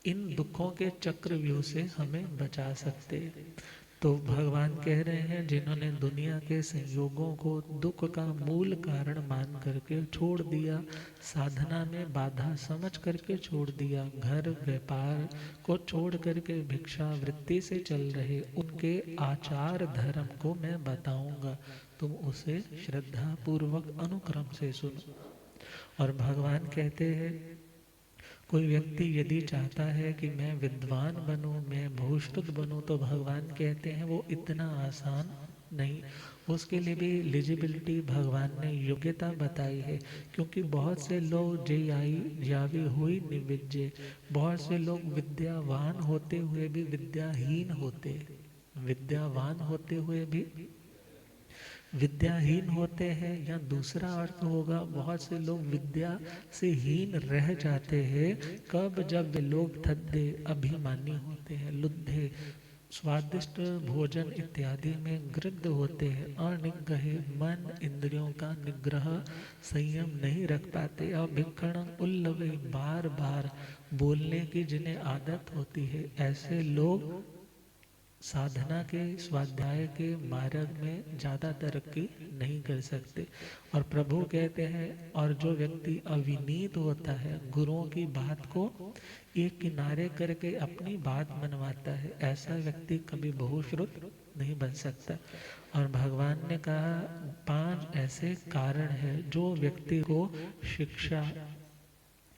इन दुखों के चक्रव्यूह से हमें बचा सकते। तो भगवान कह रहे हैं जिन्होंने दुनिया के संयोगों को दुख का मूल कारण मान करके छोड़ दिया, साधना में बाधा समझ करके छोड़ दिया, घर व्यापार को छोड़ करके भिक्षा वृत्ति से चल रहे, उनके आचार धर्म को मैं बताऊंगा, तुम उसे श्रद्धा पूर्वक अनुक्रम से सुनो। और भगवान कहते हैं कोई व्यक्ति यदि चाहता है कि मैं विद्वान बनूं, मैं बहुश्रुत बनूं, तो भगवान कहते हैं वो इतना आसान नहीं। उसके लिए भी एलिजिबिलिटी भगवान ने योग्यता बताई है। क्योंकि बहुत से लोग जावी हुई निविज्य, बहुत से लोग विद्यावान होते हुए भी विद्याहीन होते, विद्यावान होते हुए भी विद्याहीन होते हैं। या दूसरा अर्थ होगा बहुत से लोग विद्या से हीन रह जाते हैं। कब? जब वे लोग थद्दे अभिमानी होते हैं, लुद्धे स्वादिष्ट भोजन इत्यादि में गृद्ध होते हैं, अनिग्रहे मन इंद्रियों का निग्रह संयम नहीं रख पाते, अभिक्षण उल्लवे बार बार बोलने की जिन्हें आदत होती है, ऐसे लोग साधना के स्वाध्याय के मार्ग में ज़्यादा तरक्की नहीं कर सकते। और प्रभु कहते हैं और जो व्यक्ति अविनीत होता है, गुरुओं की बात को एक किनारे करके अपनी बात मनवाता है, ऐसा व्यक्ति कभी बहुश्रुत नहीं बन सकता। और भगवान ने कहा 5 ऐसे कारण हैं जो व्यक्ति को शिक्षा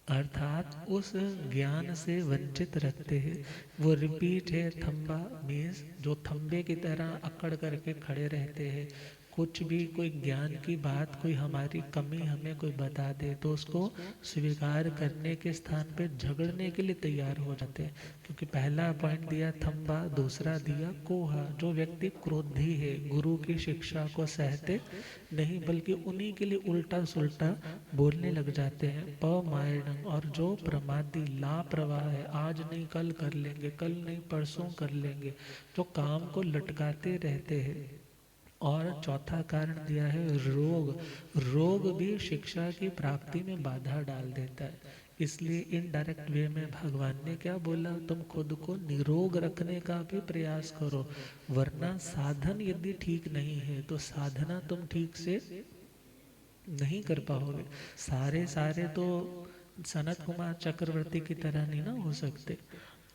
अर्थात उस ज्ञान से वंचित रखते हैं। वो रिपीट है, थंबा मीन्स जो थंबे की तरह अकड़ करके खड़े रहते हैं। कुछ भी कोई ज्ञान की बात, कोई हमारी कमी हमें कोई बता दे तो उसको स्वीकार करने के स्थान पे झगड़ने के लिए तैयार हो जाते हैं। क्योंकि पहला पॉइंट दिया थंबा, दूसरा दिया कोहा। जो व्यक्ति क्रोधी है, गुरु की शिक्षा को सहते नहीं बल्कि उन्हीं के लिए उल्टा सुल्टा बोलने लग जाते हैं। पमायण, और जो प्रमादी लापरवाह है, आज नहीं कल कर लेंगे, कल नहीं परसों कर लेंगे, जो काम को लटकाते रहते हैं। और चौथा कारण दिया है रोग। रोग भी शिक्षा की प्राप्ति में बाधा डाल देता है। इसलिए इनडायरेक्ट वे में भगवान ने क्या बोला, तुम खुद को निरोग रखने का भी प्रयास करो, वरना साधन यदि ठीक नहीं है तो साधना तुम ठीक से नहीं कर पाओगे। सारे तो सनत कुमार चक्रवर्ती की तरह नहीं ना हो सकते।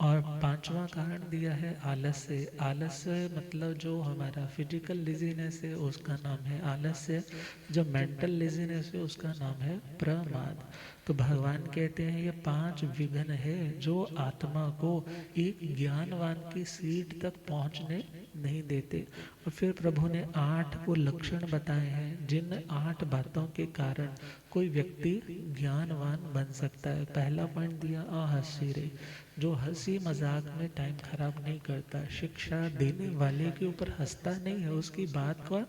और 5वां कारण दिया है आलस्य। आलस्य मतलब जो हमारा फिजिकल लेजीनेस है उसका नाम है आलस्य, जो मेंटल लेजीनेस है उसका नाम है प्रमाद। तो भगवान कहते हैं ये 5 विघ्न है जो आत्मा को एक ज्ञानवान की सीट तक पहुंचने नहीं देते। और फिर प्रभु ने 8 वो लक्षण बताए हैं जिन 8 बातों के कारण कोई व्यक्ति ज्ञानवान बन सकता है। पहला पॉइंट दिया अहसीरे, जो हंसी मजाक में टाइम खराब नहीं करता, शिक्षा देने वाले के ऊपर हंसता नहीं है, उसकी बात का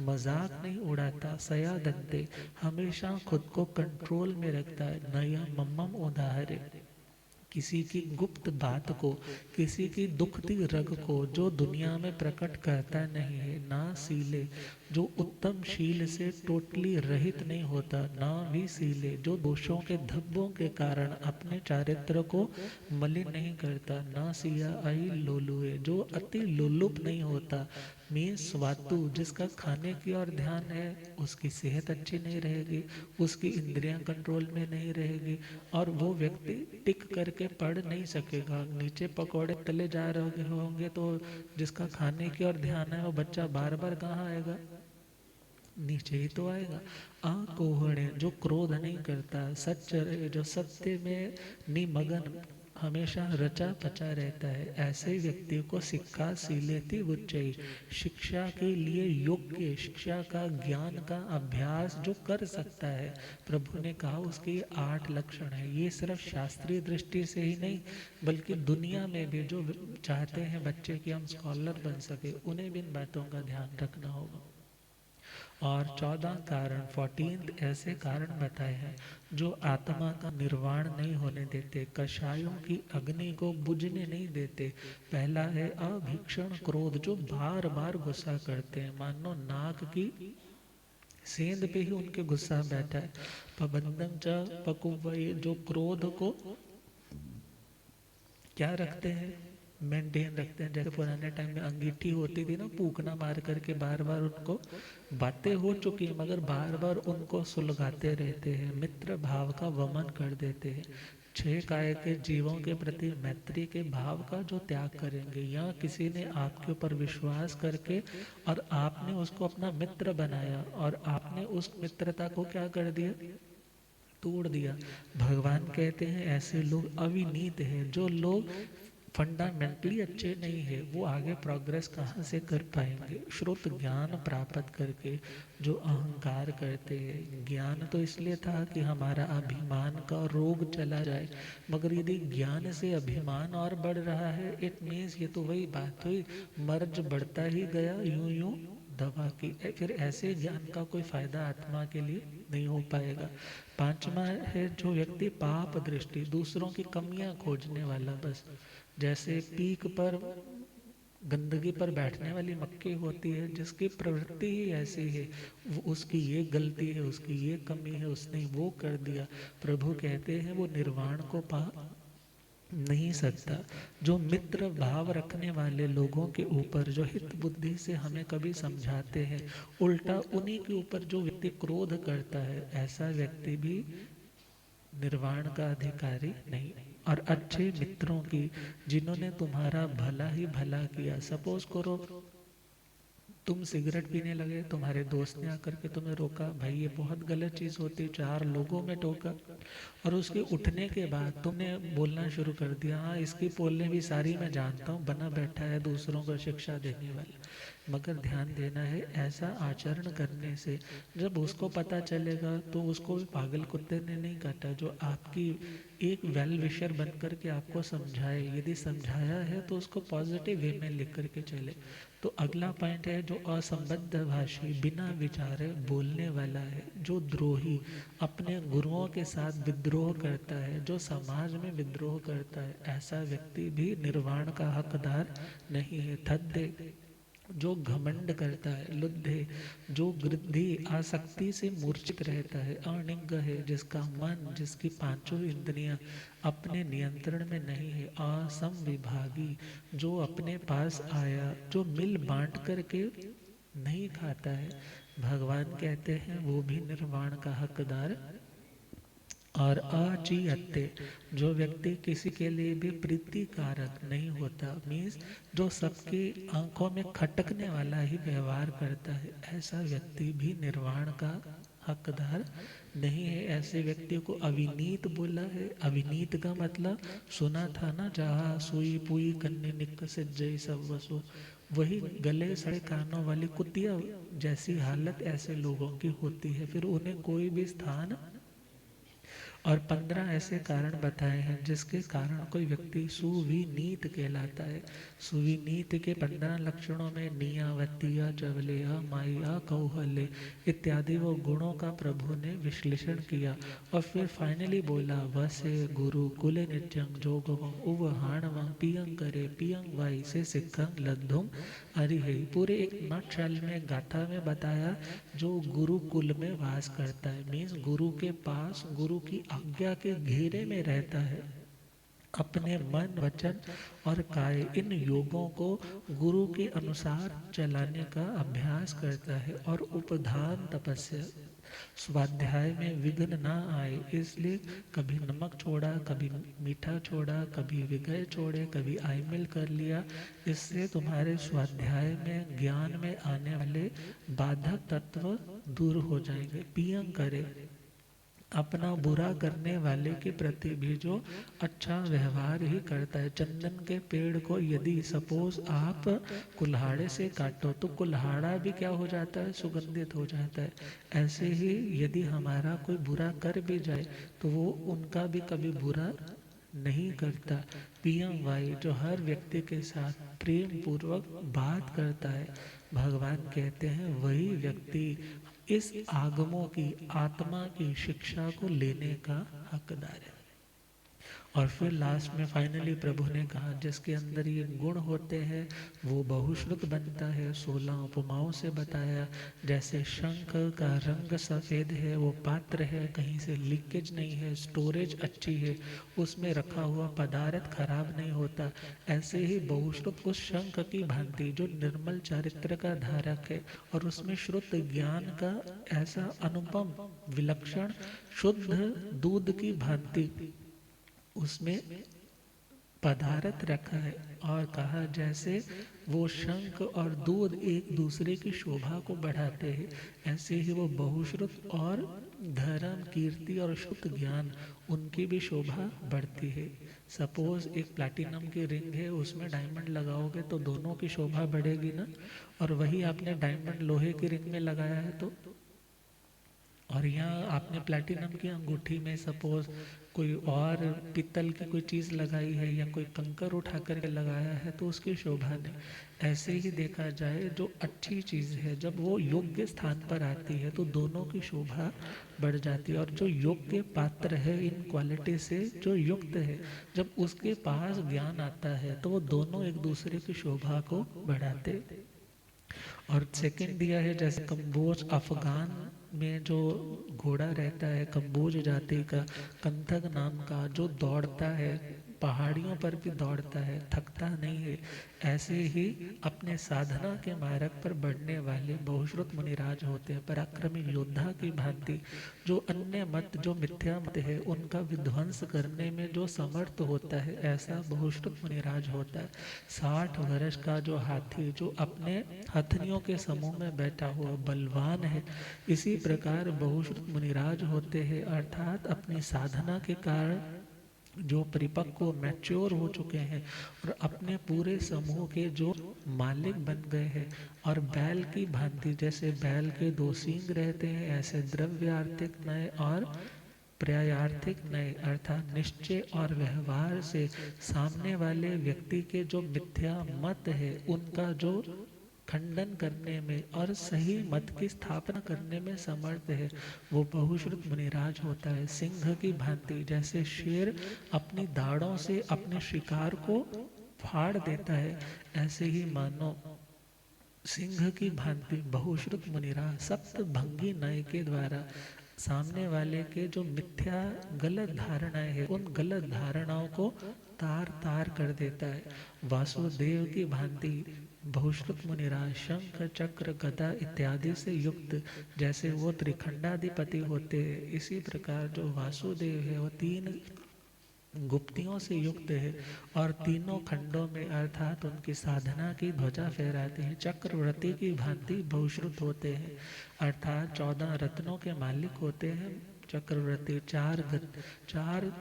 मजाक नहीं उड़ाता। सया दंते, हमेशा खुद को कंट्रोल में रखता है। नया मम्मम उदाहरे, किसी की गुप्त बात को, किसी की दुखती रग को जो दुनिया में प्रकट करता नहीं है। ना सीले, जो उत्तम शील से टोटली रहित नहीं होता। ना भी सीले, जो दोषों के धब्बों के कारण अपने चारित्र को मलिन नहीं करता। ना सिया आई लोलुए, जो अति लोलुप नहीं होता। मीन स्वातु, जिसका खाने की ओर ध्यान है, उसकी सेहत अच्छी नहीं रहेगी, उसकी इंद्रियां कंट्रोल में नहीं रहेगी, और वो व्यक्ति टिक करके पढ़ नहीं सकेगा। नीचे पकौड़े तले जा रहे होंगे तो जिसका खाने की ओर ध्यान है वो बच्चा बार बार कहाँ आएगा, नीचे ही तो आएगा। अकोहणे, जो क्रोध नहीं करता। सच्चरे, जो सत्य में निमग्न, हमेशा रचा पचा रहता है। ऐसे व्यक्ति को शिक्षा सीलेति उच्चई, शिक्षा के लिए योग्य, शिक्षा का ज्ञान का अभ्यास जो कर सकता है। प्रभु ने कहा उसके 8 लक्षण है। ये सिर्फ शास्त्रीय दृष्टि से ही नहीं बल्कि दुनिया में भी जो चाहते हैं बच्चे कि हम स्कॉलर बन सके, उन्हें भी इन बातों का ध्यान रखना होगा। और 14 कारण, 14 ऐसे कारण बताए हैं जो आत्मा का निर्वाण नहीं होने देते, कषायों की अग्नि को बुझने नहीं देते। पहला है अभीक्षण क्रोध, जो बार बार गुस्सा करते हैं, मानो नाक की सेंध पे ही उनके गुस्सा बैठा है। प्रबंधन च पकुवय, जो क्रोध को क्या रखते हैं, मेंटेन रखते हैं। जैसे पुराने टाइम में अंगीठी होती थी ना, पूकना मार करके बार बार उनको, बातें हो चुकी हैं मगर बार बार उनको सुलगाते रहते हैं, मित्र भाव का वमन कर देते हैं। 6 काय के जीवों के प्रति मैत्री के भाव का जो त्याग करेंगे, या किसी ने आपके ऊपर विश्वास करके और आपने उसको अपना मित्र बनाया और आपने उस मित्रता को क्या कर दिया, तोड़ दिया। भगवान कहते हैं ऐसे लोग अविनीत हैं। जो लोग फंडामेंटली अच्छे नहीं है वो आगे प्रोग्रेस कहाँ से कर पाएंगे। श्रुत ज्ञान प्राप्त करके जो अहंकार करते हैं, ज्ञान तो इसलिए था कि हमारा अभिमान का रोग चला जाए, मगर यदि ज्ञान से अभिमान और बढ़ रहा है, इट मीन्स ये तो वही बात हुई, मर्ज बढ़ता ही गया यूं यूं दवा की। फिर ऐसे ज्ञान का कोई फायदा आत्मा के लिए नहीं हो पाएगा। 5वां है जो व्यक्ति पाप दृष्टि, दूसरों की कमियां खोजने वाला, बस जैसे पीक पर गंदगी पर बैठने वाली मक्खी होती है, जिसकी प्रवृत्ति ही ऐसी है, वो उसकी ये गलती है, उसकी ये कमी है, उसने वो कर दिया। प्रभु कहते हैं वो निर्वाण को पा नहीं सकता। जो मित्र भाव रखने वाले लोगों के ऊपर जो हित बुद्धि से हमें कभी समझाते हैं, उल्टा उन्हीं के ऊपर जो व्यक्ति क्रोध करता है, ऐसा व्यक्ति भी निर्वाण का अधिकारी नहीं। और अच्छे मित्रों की, जिन्होंने तुम्हारा भला ही भला किया। सपोज करो तुम सिगरेट पीने लगे, तुम्हारे दोस्त ने आकर के तुम्हें रोका, भाई ये बहुत गलत चीज़ होती है, 4 लोगों में टोका, और उसके उठने के बाद तुमने बोलना शुरू कर दिया, हाँ इसकी पोलने भी सारी मैं जानता हूँ, बना बैठा है दूसरों को शिक्षा देने वाला। मगर ध्यान देना है, ऐसा आचरण करने से जब उसको पता चलेगा तो उसको भी पागल कुत्ते ने नहीं काटा। जो आपकी एक वेल विशर बन करके आपको समझाए, यदि समझाया है तो उसको पॉजिटिव वे में लिख करके चले। तो अगला पॉइंट है जो असंबद्ध भाषी, बिना विचारे बोलने वाला है, जो द्रोही, अपने गुरुओं के साथ विद्रोह करता है, जो समाज में विद्रोह करता है, ऐसा व्यक्ति भी निर्वाण का हकदार नहीं है। थद्दे, जो घमंड करता है। लुद्धे, जो गृद्धि आसक्ति से मूर्छित रहता है। अनिग्ध है, जिसका मन, जिसकी 5 इंद्रियां अपने नियंत्रण में नहीं है। असमविभागी, जो अपने पास आया, जो मिल बांट करके नहीं खाता है, भगवान कहते हैं वो भी निर्वाण का हकदार। और अचियत्ते, जो व्यक्ति किसी के लिए भी प्रीतिकारक नहीं होता, मीन्स जो सबकी आंखों में खटकने वाला ही व्यवहार करता है, ऐसा व्यक्ति भी निर्वाण का हकदार नहीं है। ऐसे व्यक्ति को अविनीत बोला है। अविनीत का मतलब सुना था ना, जहाँ सुई पुई कन्ने निकसित जय सब वसु, वही गले सड़े कानों वाली कुतिया जैसी हालत ऐसे लोगों की होती है, फिर उन्हें कोई भी स्थान। और 15 ऐसे कारण बताए हैं जिसके कारण कोई व्यक्ति सुविनीत कहलाता है। सुविनीत के 15 लक्षणों में नियावतिया चवलेया माया कौहल्य इत्यादि वो गुणों का प्रभु ने विश्लेषण किया और फिर फाइनली बोला वसे गुरु कुल नित्यं जोगवं उवहाणवं पियं करे पियं वाई से सिखं लद्धुम अरिहै। पूरे एक नटशेल में गाथा में बताया जो गुरुकुल में वास करता है, मीन्स गुरु के पास गुरु की आज्ञा के घेरे में रहता है, अपने मन वचन और काय इन योगों को गुरु के अनुसार चलाने का अभ्यास करता है और उपधान तपस्या स्वाध्याय में विघ्न ना आए, इसलिए कभी नमक छोड़ा, कभी मीठा छोड़ा, कभी विगय छोड़े, कभी आईमिल कर लिया। इससे तुम्हारे स्वाध्याय में ज्ञान में आने वाले बाधक तत्व दूर हो जाएंगे। पियंग करे अपना बुरा करने वाले के प्रति भी जो अच्छा व्यवहार ही करता है। चंदन के पेड़ को यदि सपोज आप कुल्हाड़े से काटो तो कुल्हाड़ा भी क्या हो जाता है, सुगंधित हो जाता है। ऐसे ही यदि हमारा कोई बुरा कर भी जाए तो वो उनका भी कभी बुरा नहीं करता। पीएम वाई जो हर व्यक्ति के साथ प्रेम पूर्वक बात करता है, भगवान कहते हैं वही व्यक्ति इस आगमों की आत्मा की शिक्षा को लेने का हकदार है। और फिर लास्ट में फाइनली प्रभु ने कहा जिसके अंदर ये गुण होते हैं वो बहुश्रुत बनता है। 16 उपमाओं से बताया, जैसे शंख का रंग सफ़ेद है, वो पात्र है, कहीं से लीकेज नहीं है, स्टोरेज अच्छी है, उसमें रखा हुआ पदार्थ खराब नहीं होता। ऐसे ही बहुश्रुत उस शंख की भांति जो निर्मल चारित्र का धारक है और उसमें श्रुत ज्ञान का ऐसा अनुपम विलक्षण शुद्ध दूध की भांति उसमें पदार्थ रखा है। और कहा जैसे वो शंख और दूध एक दूसरे की शोभा को बढ़ाते हैं, ऐसे ही वो बहुश्रुत और धर्म कीर्ति और शुद्ध ज्ञान उनकी भी शोभा बढ़ती है। सपोज एक प्लैटिनम की रिंग है, उसमें डायमंड लगाओगे तो दोनों की शोभा बढ़ेगी ना, और वही आपने डायमंड लोहे की रिंग में लगाया है तो, और यहाँ आपने प्लैटिनम की अंगूठी में सपोज कोई और पीतल की कोई चीज़ लगाई है या कोई कंकर उठा करके लगाया है तो उसकी शोभा नहीं। ऐसे ही देखा जाए जो अच्छी चीज़ है जब वो योग्य स्थान पर आती है तो दोनों की शोभा बढ़ जाती है। और जो योग्य पात्र है इन क्वालिटी से जो युक्त है, जब उसके पास ज्ञान आता है तो वो दोनों एक दूसरे की शोभा को बढ़ाते। और सेकंड दिया है जैसे कंबोज अफगान में जो घोड़ा रहता है कंबोज जाति का, कंथक नाम का, जो दौड़ता है पहाड़ियों पर भी दौड़ता है, थकता नहीं है। ऐसे ही अपने साधना के मार्ग पर बढ़ने वाले बहुश्रुत मुनिराज होते हैं, पराक्रमी योद्धा की भांति, जो अन्य मत जो मिथ्या मत है उनका विध्वंस करने में जो समर्थ होता है, ऐसा बहुश्रुत मुनिराज होता है। 60 वर्ष का जो हाथी जो अपने हथनियों के समूह में बैठा हुआ बलवान है, इसी प्रकार बहुश्रुत मुनिराज होते हैं, अर्थात अपनी साधना के कारण जो परिपक्व मैच्योर हो चुके हैं और अपने पूरे समूह के जो मालिक बन गए हैं। और बैल की भांति, जैसे बैल के 2 सींग रहते हैं, ऐसे द्रव्यार्थिक नय और पर्यायार्थिक नय अर्थात निश्चय और व्यवहार से सामने वाले व्यक्ति के जो मिथ्या मत है उनका जो खंडन करने में और सही मत की स्थापना करने में समर्थ है, वो बहुश्रुत मुनिराज होता है। सिंह की भांति, जैसे शेर अपनी दाढ़ों से अपने शिकार को फाड़ देता है, ऐसे ही मानो सिंह की भांति बहुश्रुत मुनिराज सप्त भंगी नय के द्वारा सामने वाले के जो मिथ्या गलत धारणाएं है उन गलत धारणाओं को तार तार कर देता है। वासुदेव की भांति बहुश्रुत मुनिराज शंख चक्र गदा इत्यादि से युक्त, जैसे वो त्रिखंडाधिपति होते हैं, इसी प्रकार जो वासुदेव है वो 3 गुप्तियों से युक्त है और तीनों खंडों में अर्थात उनकी साधना की ध्वजा फहराते हैं। चक्रवर्ती की भांति बहुश्रुत होते हैं, अर्थात 14 रत्नों के मालिक होते हैं चक्रवर्ती। 4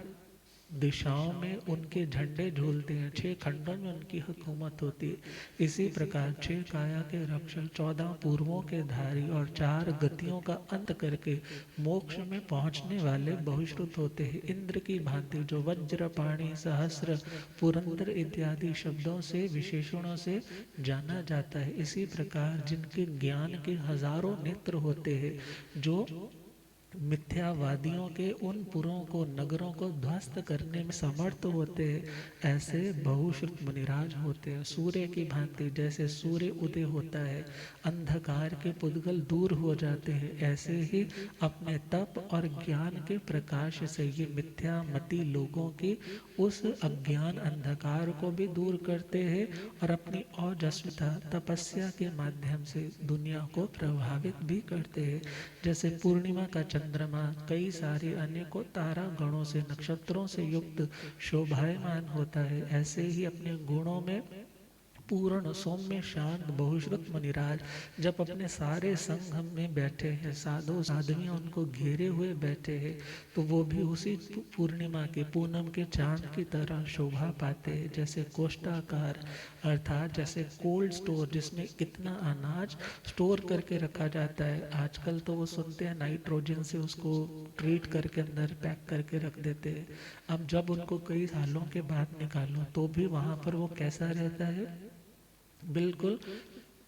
दिशाओं में उनके झंडे झूलते हैं, 6 खंडों में उनकी हुकूमत होती है। इसी प्रकार 6 काया के रक्षक, 14 पूर्वों के धारी और 4 गतियों का अंत करके मोक्ष में पहुंचने वाले बहुश्रुत होते हैं। इंद्र की भांति जो वज्र, पाणी, सहस्र, पुरंदर इत्यादि शब्दों से विशेषणों से जाना जाता है, इसी प्रकार जिनके ज्ञान के हजारों नेत्र होते हैं, जो मिथ्यावादियों के उन पुरों को, नगरों को ध्वस्त करने में समर्थ होते हैं, ऐसे बहुश्रुत मुनिराज होते हैं। सूर्य की भांति जैसे सूर्य उदय होता है, अंधकार के पुद्गल दूर हो जाते हैं, ऐसे ही अपने तप और ज्ञान के प्रकाश से ये मिथ्यामती लोगों की उस अज्ञान अंधकार को भी दूर करते हैं और अपनी ओजस्विता तपस्या के माध्यम से दुनिया को प्रभावित भी करते हैं। जैसे पूर्णिमा का चंद्रमा कई सारे अनेकों तारा गणों से, नक्षत्रों से युक्त शोभायमान होता है, ऐसे ही अपने गुणों में पूर्ण सौम्य शांत बहुश्रुत मुनिराज जब अपने सारे संगम में बैठे हैं, साधु साधवियां उनको घेरे हुए बैठे हैं, तो वो भी उसी पूर्णिमा के, पूनम के चांद की तरह शोभा पाते हैं। जैसे कोष्ठाकार अर्थात जैसे कोल्ड स्टोर जिसमें कितना अनाज स्टोर करके रखा जाता है, आजकल तो वो सुनते हैं नाइट्रोजन से उसको ट्रीट करके अंदर पैक करके रख देते हैं। अब जब उनको कई सालों के बाद निकालो तो भी वहाँ पर वो कैसा रहता है, बिल्कुल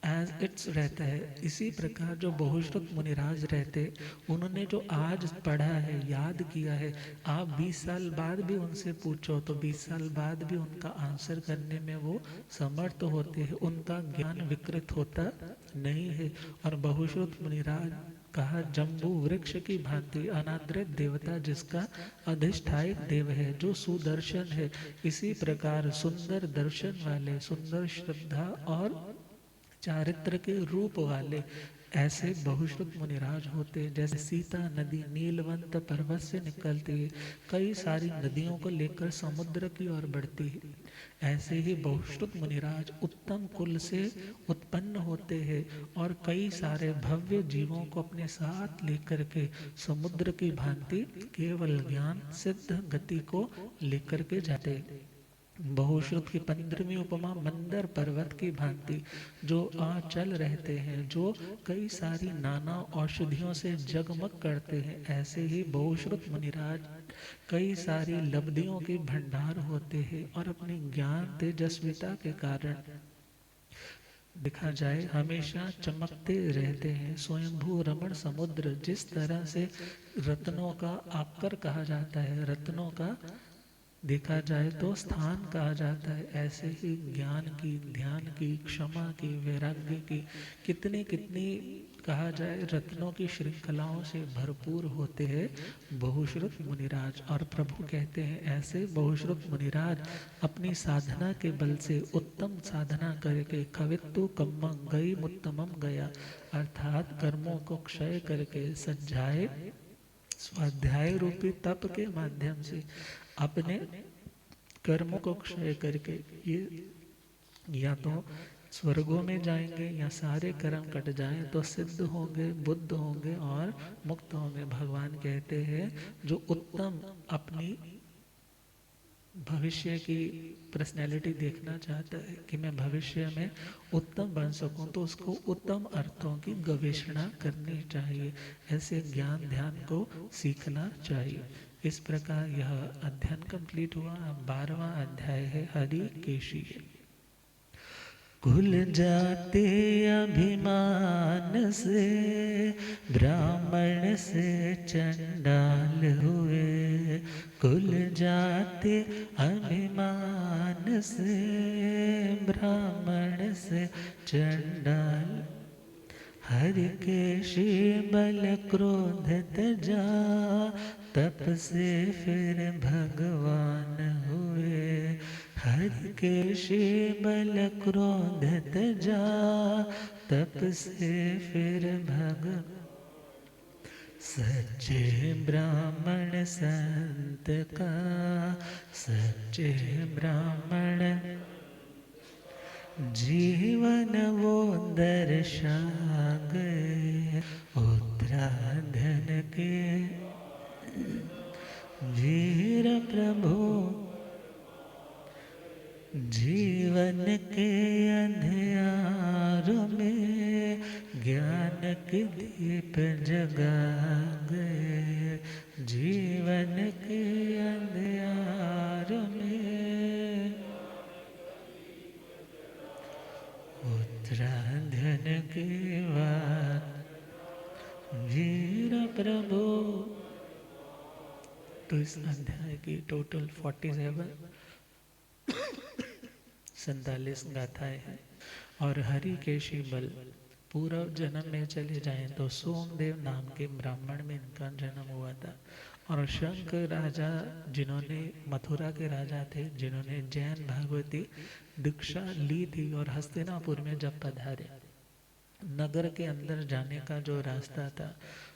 एज इट्स रहता है। इसी प्रकार जो बहुश्रुत मुनिराज रहते, उन्होंने जो आज पढ़ा है, याद किया है, आप 20 साल बाद भी उनसे पूछो तो 20 साल बाद भी उनका आंसर करने में वो समर्थ होते हैं, उनका ज्ञान विकृत होता नहीं है। और बहुश्रुत मुनिराज कहा जम्बू वृक्ष की भांति अनादृत देवता जिसका अधिष्ठायक देव है, जो सुदर्शन है, इसी प्रकार सुंदर दर्शन वाले, सुंदर श्रद्धा और चारित्र के रूप वाले ऐसे बहुश्रुत मुनिराज होते हैं। जैसे सीता नदी नीलवंत पर्वत से निकलती है, कई सारी नदियों को लेकर समुद्र की ओर बढ़ती है, ऐसे ही बहुश्रुत मुनिराज उत्तम कुल से उत्पन्न होते हैं और कई सारे भव्य जीवों को अपने साथ लेकर के समुद्र की भांति केवल ज्ञान सिद्ध गति को लेकर के जाते हैं। बहुश्रुत की 15वीं उपमा मंदर पर्वत की भांति जो अचल रहते हैं, जो कई सारी नाना औषधियों से जगमग करते हैं, ऐसे ही बहुश्रुत मुनिराज कई सारी लब्धियों के भंडार होते हैं और अपने ज्ञान तेजस्विता के कारण देखा जाए हमेशा चमकते रहते हैं। स्वयंभू रमण समुद्र जिस तरह से रत्नों का आकर कहा जाता है, रत्नों का देखा जाए तो स्थान कहा जाता है, ऐसे ही ज्ञान की, ध्यान की, क्षमा की, वैराग्य की कितनी कितनी कहा जाए रत्नों की श्रृंखलाओं से भरपूर होते हैं बहुश्रुत मुनिराज। और प्रभु कहते हैं ऐसे बहुश्रुत मुनिराज अपनी साधना के बल से उत्तम साधना करके खवित्तु कम्मं गई मुत्तमम गया, अर्थात कर्मों को क्षय करके सज्जाए स्वाध्याय रूपी तप के माध्यम से अपने कर्मों को क्षय करके ये या तो स्वर्गों में जाएंगे या सारे कर्म कट जाएं तो सिद्ध होंगे, बुद्ध होंगे और मुक्त होंगे। भगवान कहते हैं जो उत्तम अपनी भविष्य की पर्सनैलिटी देखना चाहता है कि मैं भविष्य में उत्तम बन सकूं, तो उसको उत्तम अर्थों की गवेषणा करनी चाहिए, ऐसे ज्ञान ध्यान को सीखना चाहिए। इस प्रकार यह अध्ययन कंप्लीट हुआ। अब 12वां अध्याय है हरि केशी। कुल जाते अभिमान से ब्राह्मण से चंडाल हुए, कुल जाते अभिमान से ब्राह्मण से चंडाल, हरि केशी बल क्रोध तजा, तप से फिर भगवान हुए, हरि केशी बल क्रोध तजा, तप से फिर भगवान। सच्चे ब्राह्मण संत का, सच्चे ब्राह्मण जीवन वो दर्शा गए, उत्तराधन के वीर प्रभु जीवन के अंधियारों में ज्ञान के दीप जगा गए। जीवन के अंधियारों में उत्तराधन की बात वीर प्रभु। तो इस अध्याय की टोटल 47 गाथाएं हैं। और हरि केशी बल पूर्व जन्म में चले जाएं तो सोमदेव नाम के ब्राह्मण में इनका जन्म हुआ था। और शंख राजा जिन्होंने मथुरा के राजा थे, जिन्होंने जैन भागवती दीक्षा ली थी और हस्तिनापुर में जब पधारे, नगर के अंदर जाने का जो रास्ता था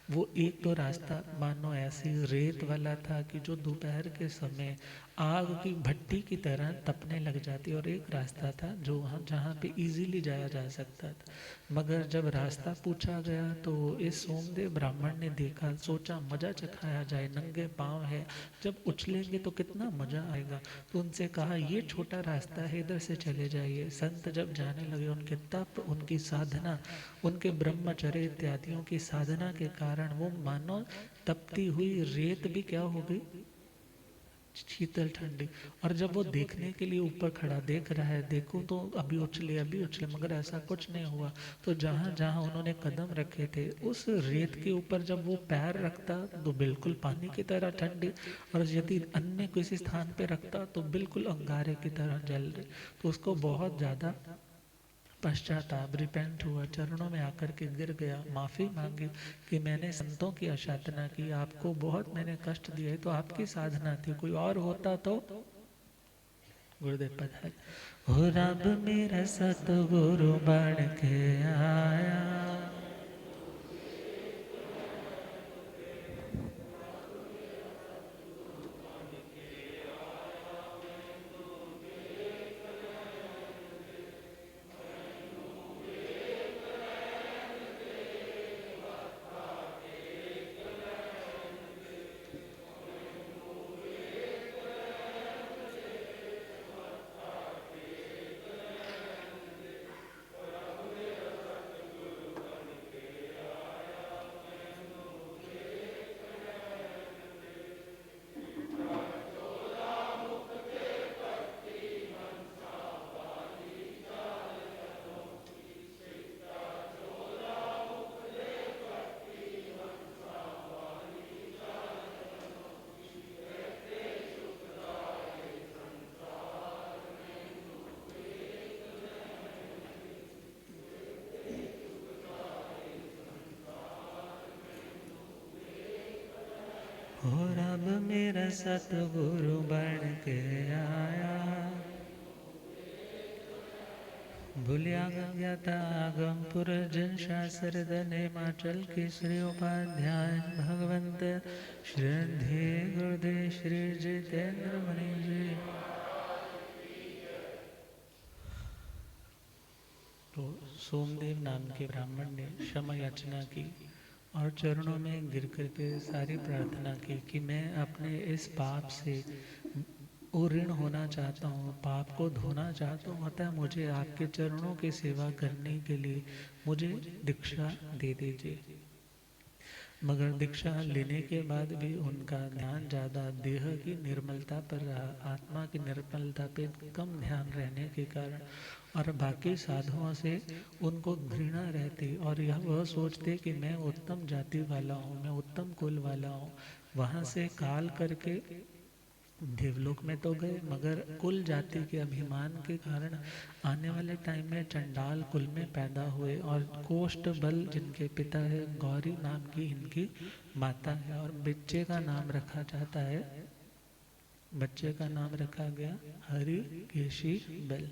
वो एक तो रास्ता मानो ऐसी रेत वाला था कि जो दोपहर के समय आग की भट्टी की तरह तपने लग जाती, और एक रास्ता था जो वहाँ जहाँ पे इजीली जाया जा सकता था। मगर जब रास्ता पूछा गया तो इस सोमदेव ब्राह्मण ने देखा, सोचा मजा चखाया जाए, नंगे पाँव है, जब उछलेंगे तो कितना मजा आएगा। तो उनसे कहा ये छोटा रास्ता है, इधर से चले जाइए। संत जब जाने लगे, उनके तप, उनकी साधना, उनके ब्रह्मचर्य इत्यादियों की साधना के कारण वो मानो तपती हुई रेत भी क्या हो गई, शीतल ठंडी। और जब वो देखने के लिए ऊपर खड़ा देख रहा है, देखूं तो अभी उछले अभी उछले, मगर ऐसा कुछ नहीं हुआ। तो जहां जहां उन्होंने कदम रखे थे उस रेत के ऊपर जब वो पैर रखता तो बिल्कुल पानी की तरह ठंडी, और यदि अन्य किसी स्थान पे रखता तो बिल्कुल अंगारे की तरह जल रही। तो उसको बहुत ज़्यादा पश्चाताप, रिपेंट हुआ, चरणों में आकर के गिर गया, माफ़ी मांगी कि मैंने संतों की अशातना की, आपको बहुत मैंने कष्ट दिया है। तो आपकी साधना थी, कोई और होता तो गुरुदेव पधारे। हो रब मेरा सतगुरु बन के आया, हो रब मेरा सतगुरु बन के आया, भूलिया ज्ञाता आगम पुर जन शास्त्र हिमाचल की श्री उपाध्याय भगवंत श्रद्धे गुरुदेव श्री जितेंद्र मणि जी। तो सोमदेव नाम के ब्राह्मण ने क्षमा याचना की और चरणों में गिर कर के सारी प्रार्थना की कि मैं अपने इस पाप से ऋण होना चाहता हूँ, पाप को धोना चाहता हूँ, अतः मुझे आपके चरणों की सेवा करने के लिए मुझे दीक्षा दे दीजिए। मगर दीक्षा लेने के बाद भी उनका ध्यान ज़्यादा देह की निर्मलता पर रहा, आत्मा की निर्मलता पे कम ध्यान रहने के कारण, और बाकी साधुओं से उनको घृणा रहती, और यह वह सोचते कि मैं उत्तम जाति वाला हूँ, मैं उत्तम कुल वाला हूँ। वहाँ से काल करके देवलोक में तो गए, मगर कुल जाति के अभिमान के कारण आने वाले टाइम में चंडाल कुल में पैदा हुए, और कोष्ठ बल जिनके पिता है, गौरी नाम की इनकी माता है, और बच्चे का नाम रखा जाता है, बच्चे का नाम रखा गया हरि केशी बल।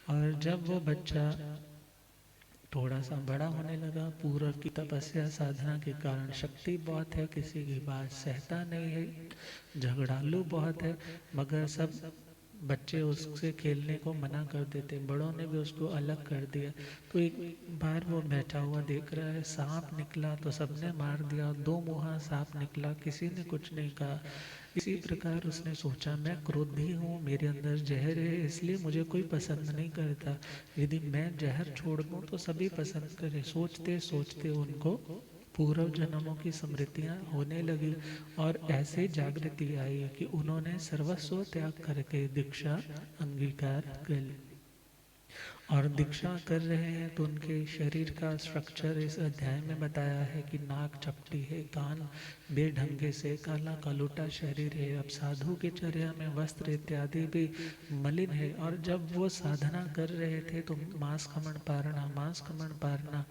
और जब वो बच्चा थोड़ा सा बड़ा होने लगा, पूर्व की तपस्या साधना के कारण शक्ति बहुत है, किसी की बात सहता नहीं है, झगड़ालू बहुत है, मगर सब बच्चे उससे खेलने को मना कर देते, बड़ों ने भी उसको अलग कर दिया। तो एक बार वो बैठा हुआ देख रहा है, सांप निकला तो सबने मार दिया, दो मुहा सांप निकला, किसी ने कुछ नहीं कहा। इसी प्रकार उसने सोचा, मैं क्रोधी हूँ, मेरे अंदर जहर है, इसलिए मुझे कोई पसंद नहीं करता। यदि मैं जहर छोड़ दूँ तो सभी पसंद करें। सोचते सोचते उनको पूर्व जन्मों की स्मृतियाँ होने लगी और ऐसे जागृति आई कि उन्होंने सर्वस्व त्याग करके दीक्षा अंगीकार कर ली। और दीक्षा कर रहे हैं तो उनके शरीर का स्ट्रक्चर इस अध्याय में बताया है कि नाक चपटी है, कान बेढंगे से, काला कलूटा शरीर है। अब साधु की चर्या में वस्त्र इत्यादि भी मलिन है। और जब वो साधना कर रहे थे तो मांस खमन पारना, मांस खमन पारना।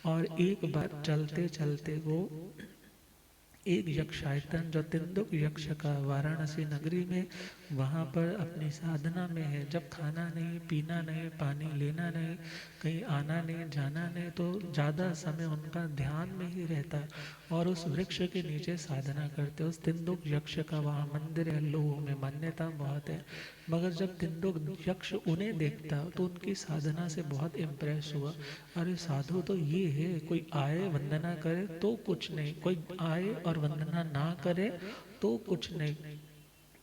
और एक बार चलते चलते वो एक यक्षायतन जो तिंदुक यक्ष का वाराणसी नगरी में, वहाँ पर अपनी साधना में है। जब खाना नहीं, पीना नहीं, पानी लेना नहीं, कहीं आना नहीं, जाना नहीं, तो ज़्यादा समय उनका ध्यान में ही रहता और उस वृक्ष के नीचे साधना करते। उस तिंदुक यक्ष का वहाँ मंदिर है, लोगों में मान्यता बहुत है। मगर जब तिंदुक यक्ष उन्हें देखता तो उनकी साधना से बहुत इम्प्रेस हुआ। अरे साधु तो ये है, कोई आए वंदना करे तो कुछ नहीं, कोई आए और वंदना ना करे तो कुछ नहीं।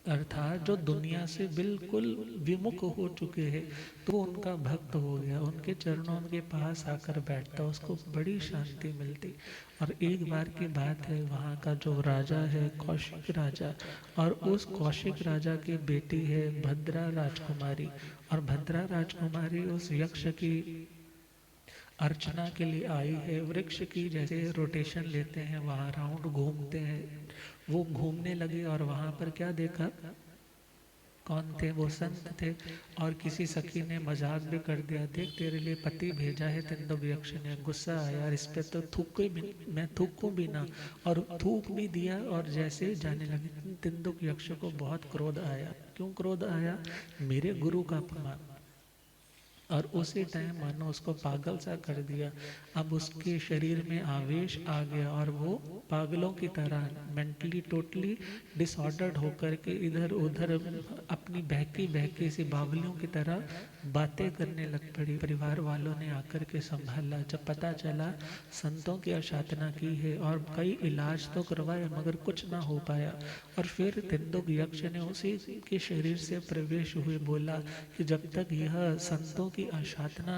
अर्थात जो दुनिया से बिल्कुल विमुख हो चुके हैं, तो उनका भक्त हो गया, उनके चरणों के पास आकर बैठता, उसको बड़ी शांति मिलती। और एक बार की बात है, वहाँ का जो राजा है कौशिक राजा, और उस कौशिक राजा की बेटी है भद्रा राजकुमारी। और भद्रा राजकुमारी उस यक्ष की अर्चना के लिए आई है। वृक्ष की जैसे रोटेशन लेते हैं, वहाँ राउंड घूमते हैं, वो घूमने लगे और वहाँ पर क्या देखा, कौन थे वो, संत थे। और किसी सखी ने मजाक भी कर दिया, देख तेरे लिए पति भेजा है तिंदुक यक्ष ने। गुस्सा आया, इस पे तो थूके भी, मैं थूकूं भी ना, और थूक भी दिया। और जैसे ही जाने लगे, तिंदुक यक्ष को बहुत क्रोध आया। क्यों क्रोध आया, मेरे गुरु का अपमान। और उसी टाइम मानो उसको पागल सा कर दिया। अब उसके शरीर में आवेश आ गया और वो पागलों की तरह मेंटली टोटली डिसऑर्डर्ड होकर के इधर उधर अपनी बहकी बहकी सी बावलियों की तरह बातें करने लग पड़ी। परिवार वालों ने आकर के संभाला। जब पता चला संतों की अशातना की है और कई इलाज तो करवाए मगर कुछ ना हो पाया। और फिर तिंदुक यक्ष ने उसी के शरीर से प्रवेश हुए बोला कि जब तक यह संतों की अशातना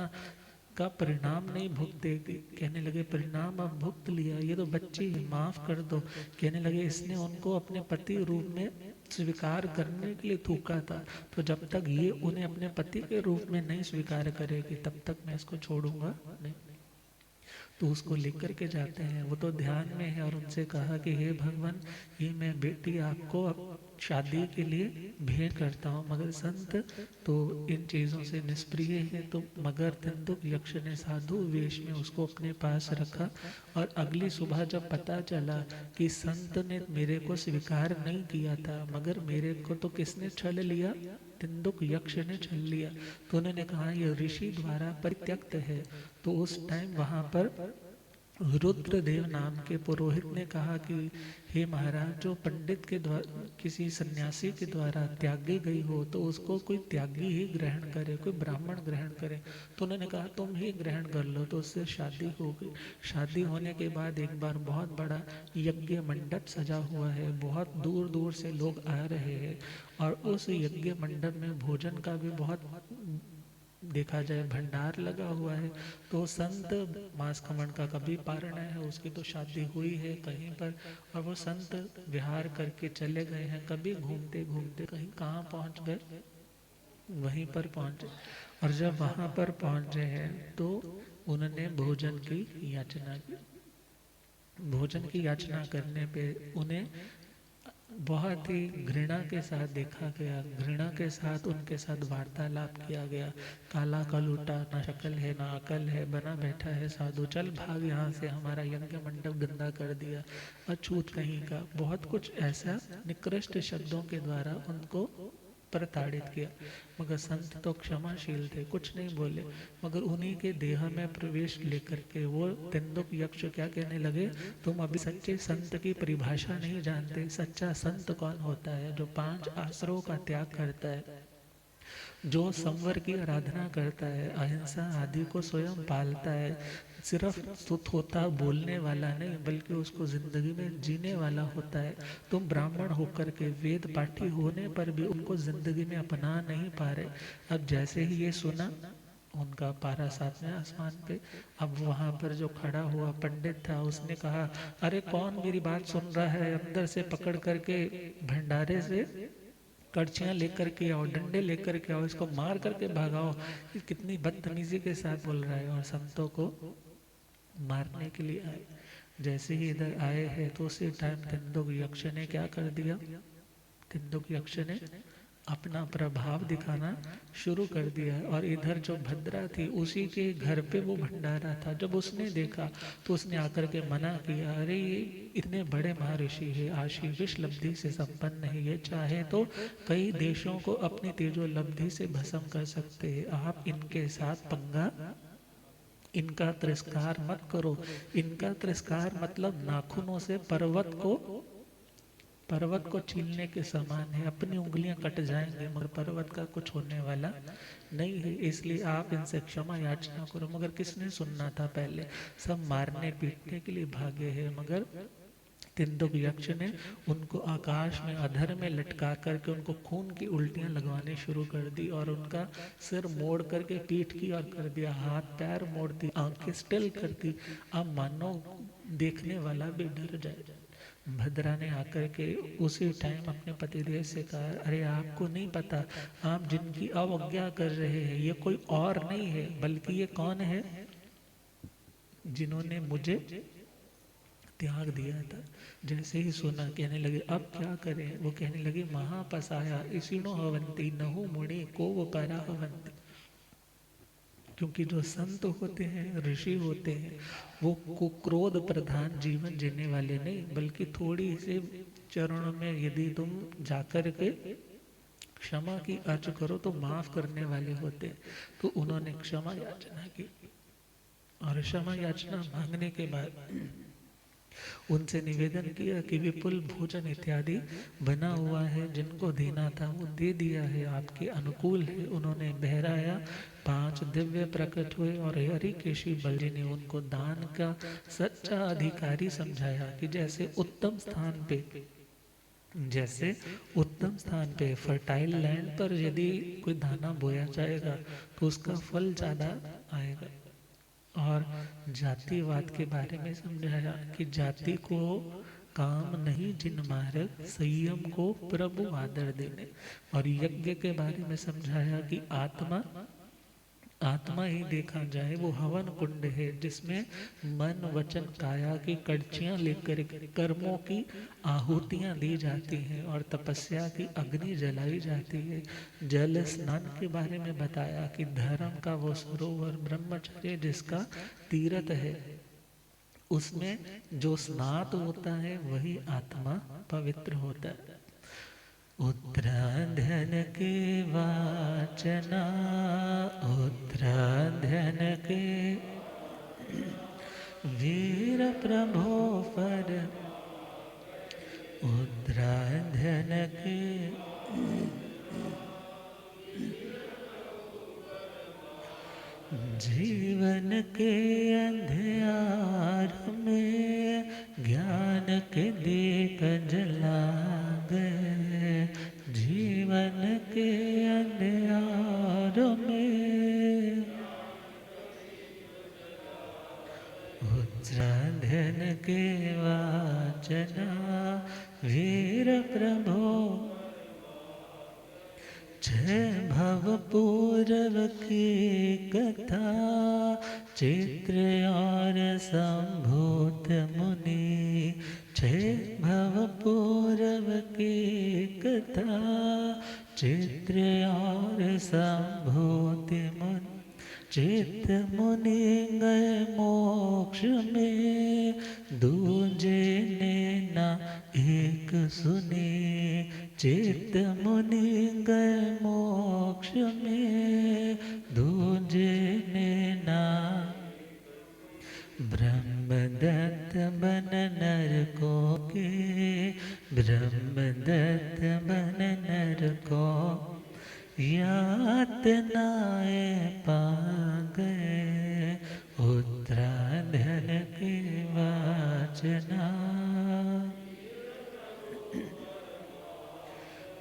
का परिणाम नहीं भुगतेगी। कहने लगे परिणाम अब भुगत लिया, ये तो बच्ची है, माफ कर दो। कहने लगे इसने उनको अपने पति रूप में स्वीकार करने के लिए थूका था, तो जब तक ये उन्हें अपने पति के रूप में नहीं स्वीकार करेगी तब तक मैं इसको छोड़ूंगा नहीं। तो उसको लेकर के जाते हैं, वो तो ध्यान में है, और उनसे कहा कि हे भगवान, ये मैं बेटी आपको अब शादी के लिए भेंट करता हूँ। मगर संत तो इन चीज़ों से निष्प्रिय है। तो मगर तिंदुक यक्ष ने साधु वेश में उसको अपने पास रखा। और अगली सुबह जब पता चला कि संत ने मेरे को स्वीकार नहीं किया था, मगर मेरे को तो किसने छल लिया, तिंदुक यक्ष ने छल लिया। तो उन्होंने कहा यह ऋषि द्वारा परित्यक्त है। तो उस टाइम वहाँ पर रुद्रदेव नाम के पुरोहित ने कहा कि हे महाराज, जो पंडित के द्वारा किसी सन्यासी के द्वारा त्यागी गई हो तो उसको कोई त्यागी ही ग्रहण करे, कोई ब्राह्मण ग्रहण करे। तो उन्होंने कहा तुम ही ग्रहण कर लो। तो उससे शादी हो गई। शादी होने के बाद एक बार बहुत बड़ा यज्ञ मंडप सजा हुआ है, बहुत दूर दूर से लोग आ रहे हैं। और उस यज्ञ मंडप में भोजन का भी बहुत देखा जाए भंडार लगा हुआ है। तो संत मांस खमन का कभी पारण है, उसकी तो शादी हुई है कहीं पर, और वो संत विहार करके चले गए हैं। कभी घूमते घूमते कहीं कहाँ पहुँच गए, वहीं पर पहुँचे। और जब वहाँ पर पहुँचे हैं तो उन्होंने भोजन की याचना की। भोजन की याचना करने पे उन्हें बहुत ही घृणा के साथ देखा गया, घृणा के साथ उनके साथ वार्तालाप किया गया। काला कलूटा, ना शक्ल है ना अकल है, बना बैठा है साधु, चल भाग यहाँ से, हमारा यज्ञ मंडप गंदा कर दिया, अछूत कहीं का। बहुत कुछ ऐसा निकृष्ट शब्दों के द्वारा उनको प्रताड़ित किया। मगर संत तो क्षमाशील थे, कुछ नहीं बोले। मगर उन्हीं के देह में प्रवेश लेकर के वो तिंदुक यक्ष क्या कहने लगे, तुम अभी सच्चे संत की परिभाषा नहीं जानते। सच्चा संत कौन होता है, जो 5 आश्रयों का त्याग करता है। जो संवर की आराधना करता है, अहिंसा आदि को स्वयं पालता है, सिर्फ सुत होता बोलने वाला नहीं बल्कि उसको जिंदगी में जीने वाला होता है। तुम ब्राह्मण होकर के वेद पाठी होने पर भी उनको जिंदगी में अपना नहीं पा रहे। अब जैसे ही ये सुना, उनका पारा 7वें आसमान पे, अब वहां पर जो खड़ा हुआ पंडित था उसने कहा, अरे कौन मेरी बात सुन रहा है, अंदर से पकड़ करके भंडारे से कड़छियाँ लेकर के आओ, डंडे लेकर के आओ, इसको मार करके भगाओ। ये कितनी बदतमीजी के साथ बोल रहा है, और संतों को मारने के लिए आए। जैसे ही इधर आए हैं तो उसी टाइम तिंदुक यक्ष ने क्या कर दिया, तिंदुक यक्ष ने अपना प्रभाव दिखाना शुरू कर दिया। और इधर जो भद्रा थी उसी के घर पे वो भंडारा था। जब उसने देखा तो उसने आकर के मना किया, अरे ये इतने बड़े महर्षि है, आशीविश लब्धि से संपन्न है, ये चाहे तो कई देशों को अपनी तेजो लब्धि से भस्म कर सकते हैं। आप इनके साथ पंगा, इनका तिरस्कार मत करो। इनका तिरस्कार मतलब नाखूनों से पर्वत को छीलने के समान है। अपनी उंगलियां कट जाएंगे मगर पर्वत का कुछ होने वाला नहीं है, इसलिए आप इनसे क्षमा याचना करो। मगर किसने सुनना था, पहले सब मारने पीटने के लिए भागे हैं। मगर तिंदुक यक्ष ने उनको आकाश में अधर में लटका करके उनको खून की उल्टियां लगवाने शुरू कर दी, और उनका सिर मोड़ करके पीठ की और कर दिया, हाथ पैर मोड़ दी, आंखें स्टिल कर दी। अब मानो देखने वाला भी डर जाए। भद्रा ने आकर के उसी टाइम अपने पतिदेव से कहा, अरे आपको नहीं पता, आप जिनकी अवज्ञा कर रहे हैं ये कोई और नहीं है बल्कि ये कौन है, जिन्होंने मुझे त्याग दिया था। जैसे ही सुना कहने लगे अब क्या करें। वो कहने लगे महापसाया इसिनो हवंती नहु मुनि को वो परा हवंती। क्योंकि जो संत होते हैं, ऋषि होते हैं, वो क्रोध प्रधान जीवन जीने वाले नहीं, बल्कि थोड़ी से चरणों में यदि तुम जाकर के क्षमा की अर्ज करो तो माफ करने वाले होते हैं। तो उन्होंने क्षमा याचना की, और क्षमा याचना मांगने के बाद उनसे निवेदन किया कि विपुल भोजन इत्यादि बना हुआ है, जिनको देना था वो दे दिया है, आपके अनुकूल है। उन्होंने बहराया, 5 दिव्य प्रकट हुए, और हरिकेशी बलजी ने उनको दान का सच्चा अधिकारी समझाया कि जैसे उत्तम स्थान पे फर्टाइल लैंड पर यदि कोई दाना बोया जाएगा तो उसका फल ज़्यादा आएगा। और जातिवाद के बारे में समझाया कि जाति को काम नहीं जिन मार्ग, संयम को प्रभु आदर देने। और यज्ञ के बारे में समझाया कि आत्मा ही देखा जाए वो हवन कुंड है, जिसमें मन वचन काया की कड़छियां लेकर कर्मों की आहुतियां दी जाती हैं और तपस्या की अग्नि जलाई जाती है। जल स्नान के बारे में बताया कि धर्म का वो सरोवर ब्रह्मचर्य जिसका तीर्थ है, उसमें जो स्नात होता है वही आत्मा पवित्र होता है। उत्तराधन के वाचना, उत्तराधन के वीर प्रभो पर, उत्तराधन के जीवन के अंधियार में ज्ञान के दीप जला गए, जीवन के अंधियार में उत्तराधन के वाचना वीर प्रभो, जय भव पूर्व की कथा चित्र और संभूत मुनि, जय भव पूर्व की कथा चित्र और संभूत मुनि, चित्त मुनि गए मोक्ष में, दूजे ने ना एक सुने, चित्त मुनि गए मोक्ष में, दूजे ने ना। ब्रह्मदत्त बन नरकों के, ब्रह्मदत्त बन नरकों, यातनाएं पा गए उत्तराधन की वाजना।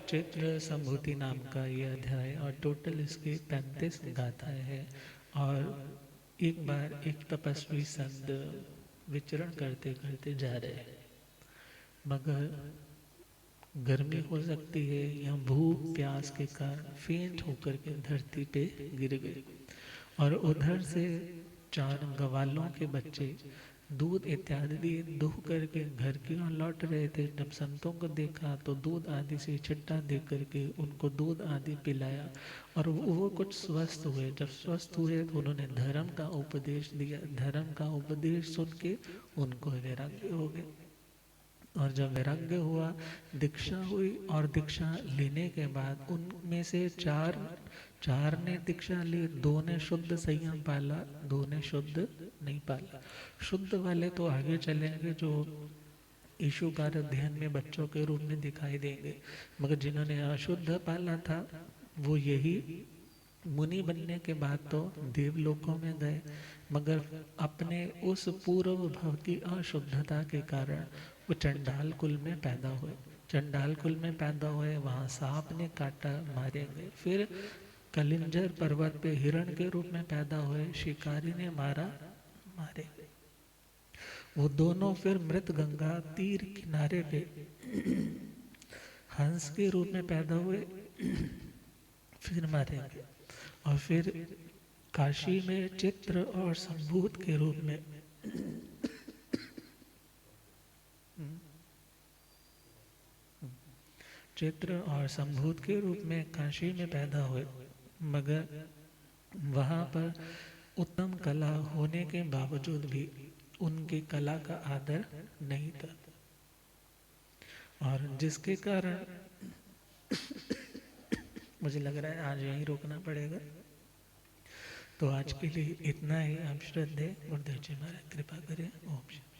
चित्र संभूति नाम का ये अध्याय और टोटल इसके 35 गाथाएं हैं। और एक बार एक तपस्वी संत विचरण करते करते जा रहे हैं, मगर गर्मी हो सकती है या भूख प्यास के कारण फेंट होकर के धरती पे गिर गए। और उधर से 4 गवालों के बच्चे दूध इत्यादि दुह करके घर की ओर लौट रहे थे। जब संतों को देखा तो दूध आदि से छिट्टा दे करके उनको दूध आदि पिलाया और वो कुछ स्वस्थ हुए। जब स्वस्थ हुए तो उन्होंने धर्म का उपदेश दिया। धर्म का उपदेश सुन के उनको वैराग्य हो गया। और जब वैराग्य हुआ, दीक्षा हुई और दीक्षा लेने के बाद उनमें से चार ने दीक्षा ली, 2 ने शुद्ध संयम पाला, 2 ने शुद्ध नहीं पाला। शुद्ध वाले तो आगे चलेंगे, जो ईशुकार अध्ययन में बच्चों के रूप में दिखाई देंगे। मगर जिन्होंने अशुद्ध पाला था वो यही मुनि बनने के बाद तो देवलोकों में गए, मगर अपने उस पूर्व भव की अशुद्धता के कारण वो चंडाल कुल में पैदा हुए। चंडाल कुल में पैदा हुए, वहाँ सांप ने काटा, मारे गए। फिर कलिंजर पर्वत पे हिरण के रूप में पैदा हुए, शिकारी ने मारा, मारे गए। वो दोनों फिर मृत गंगा तीर किनारे पे हंस के रूप में पैदा हुए, फिर मारे गए। और फिर काशी में चित्र और संभूत के रूप में चित्र और संभूत के रूप में काशी में पैदा हुए, मगर वहाँ पर उत्तम कला होने के बावजूद भी उनकी कला का आदर नहीं था। और जिसके कारण मुझे लग रहा है आज यहीं रोकना पड़ेगा। तो आज के लिए इतना ही। आप श्रद्धेय गुरुदेव जी महाराज कृपा करें। ओम शांति।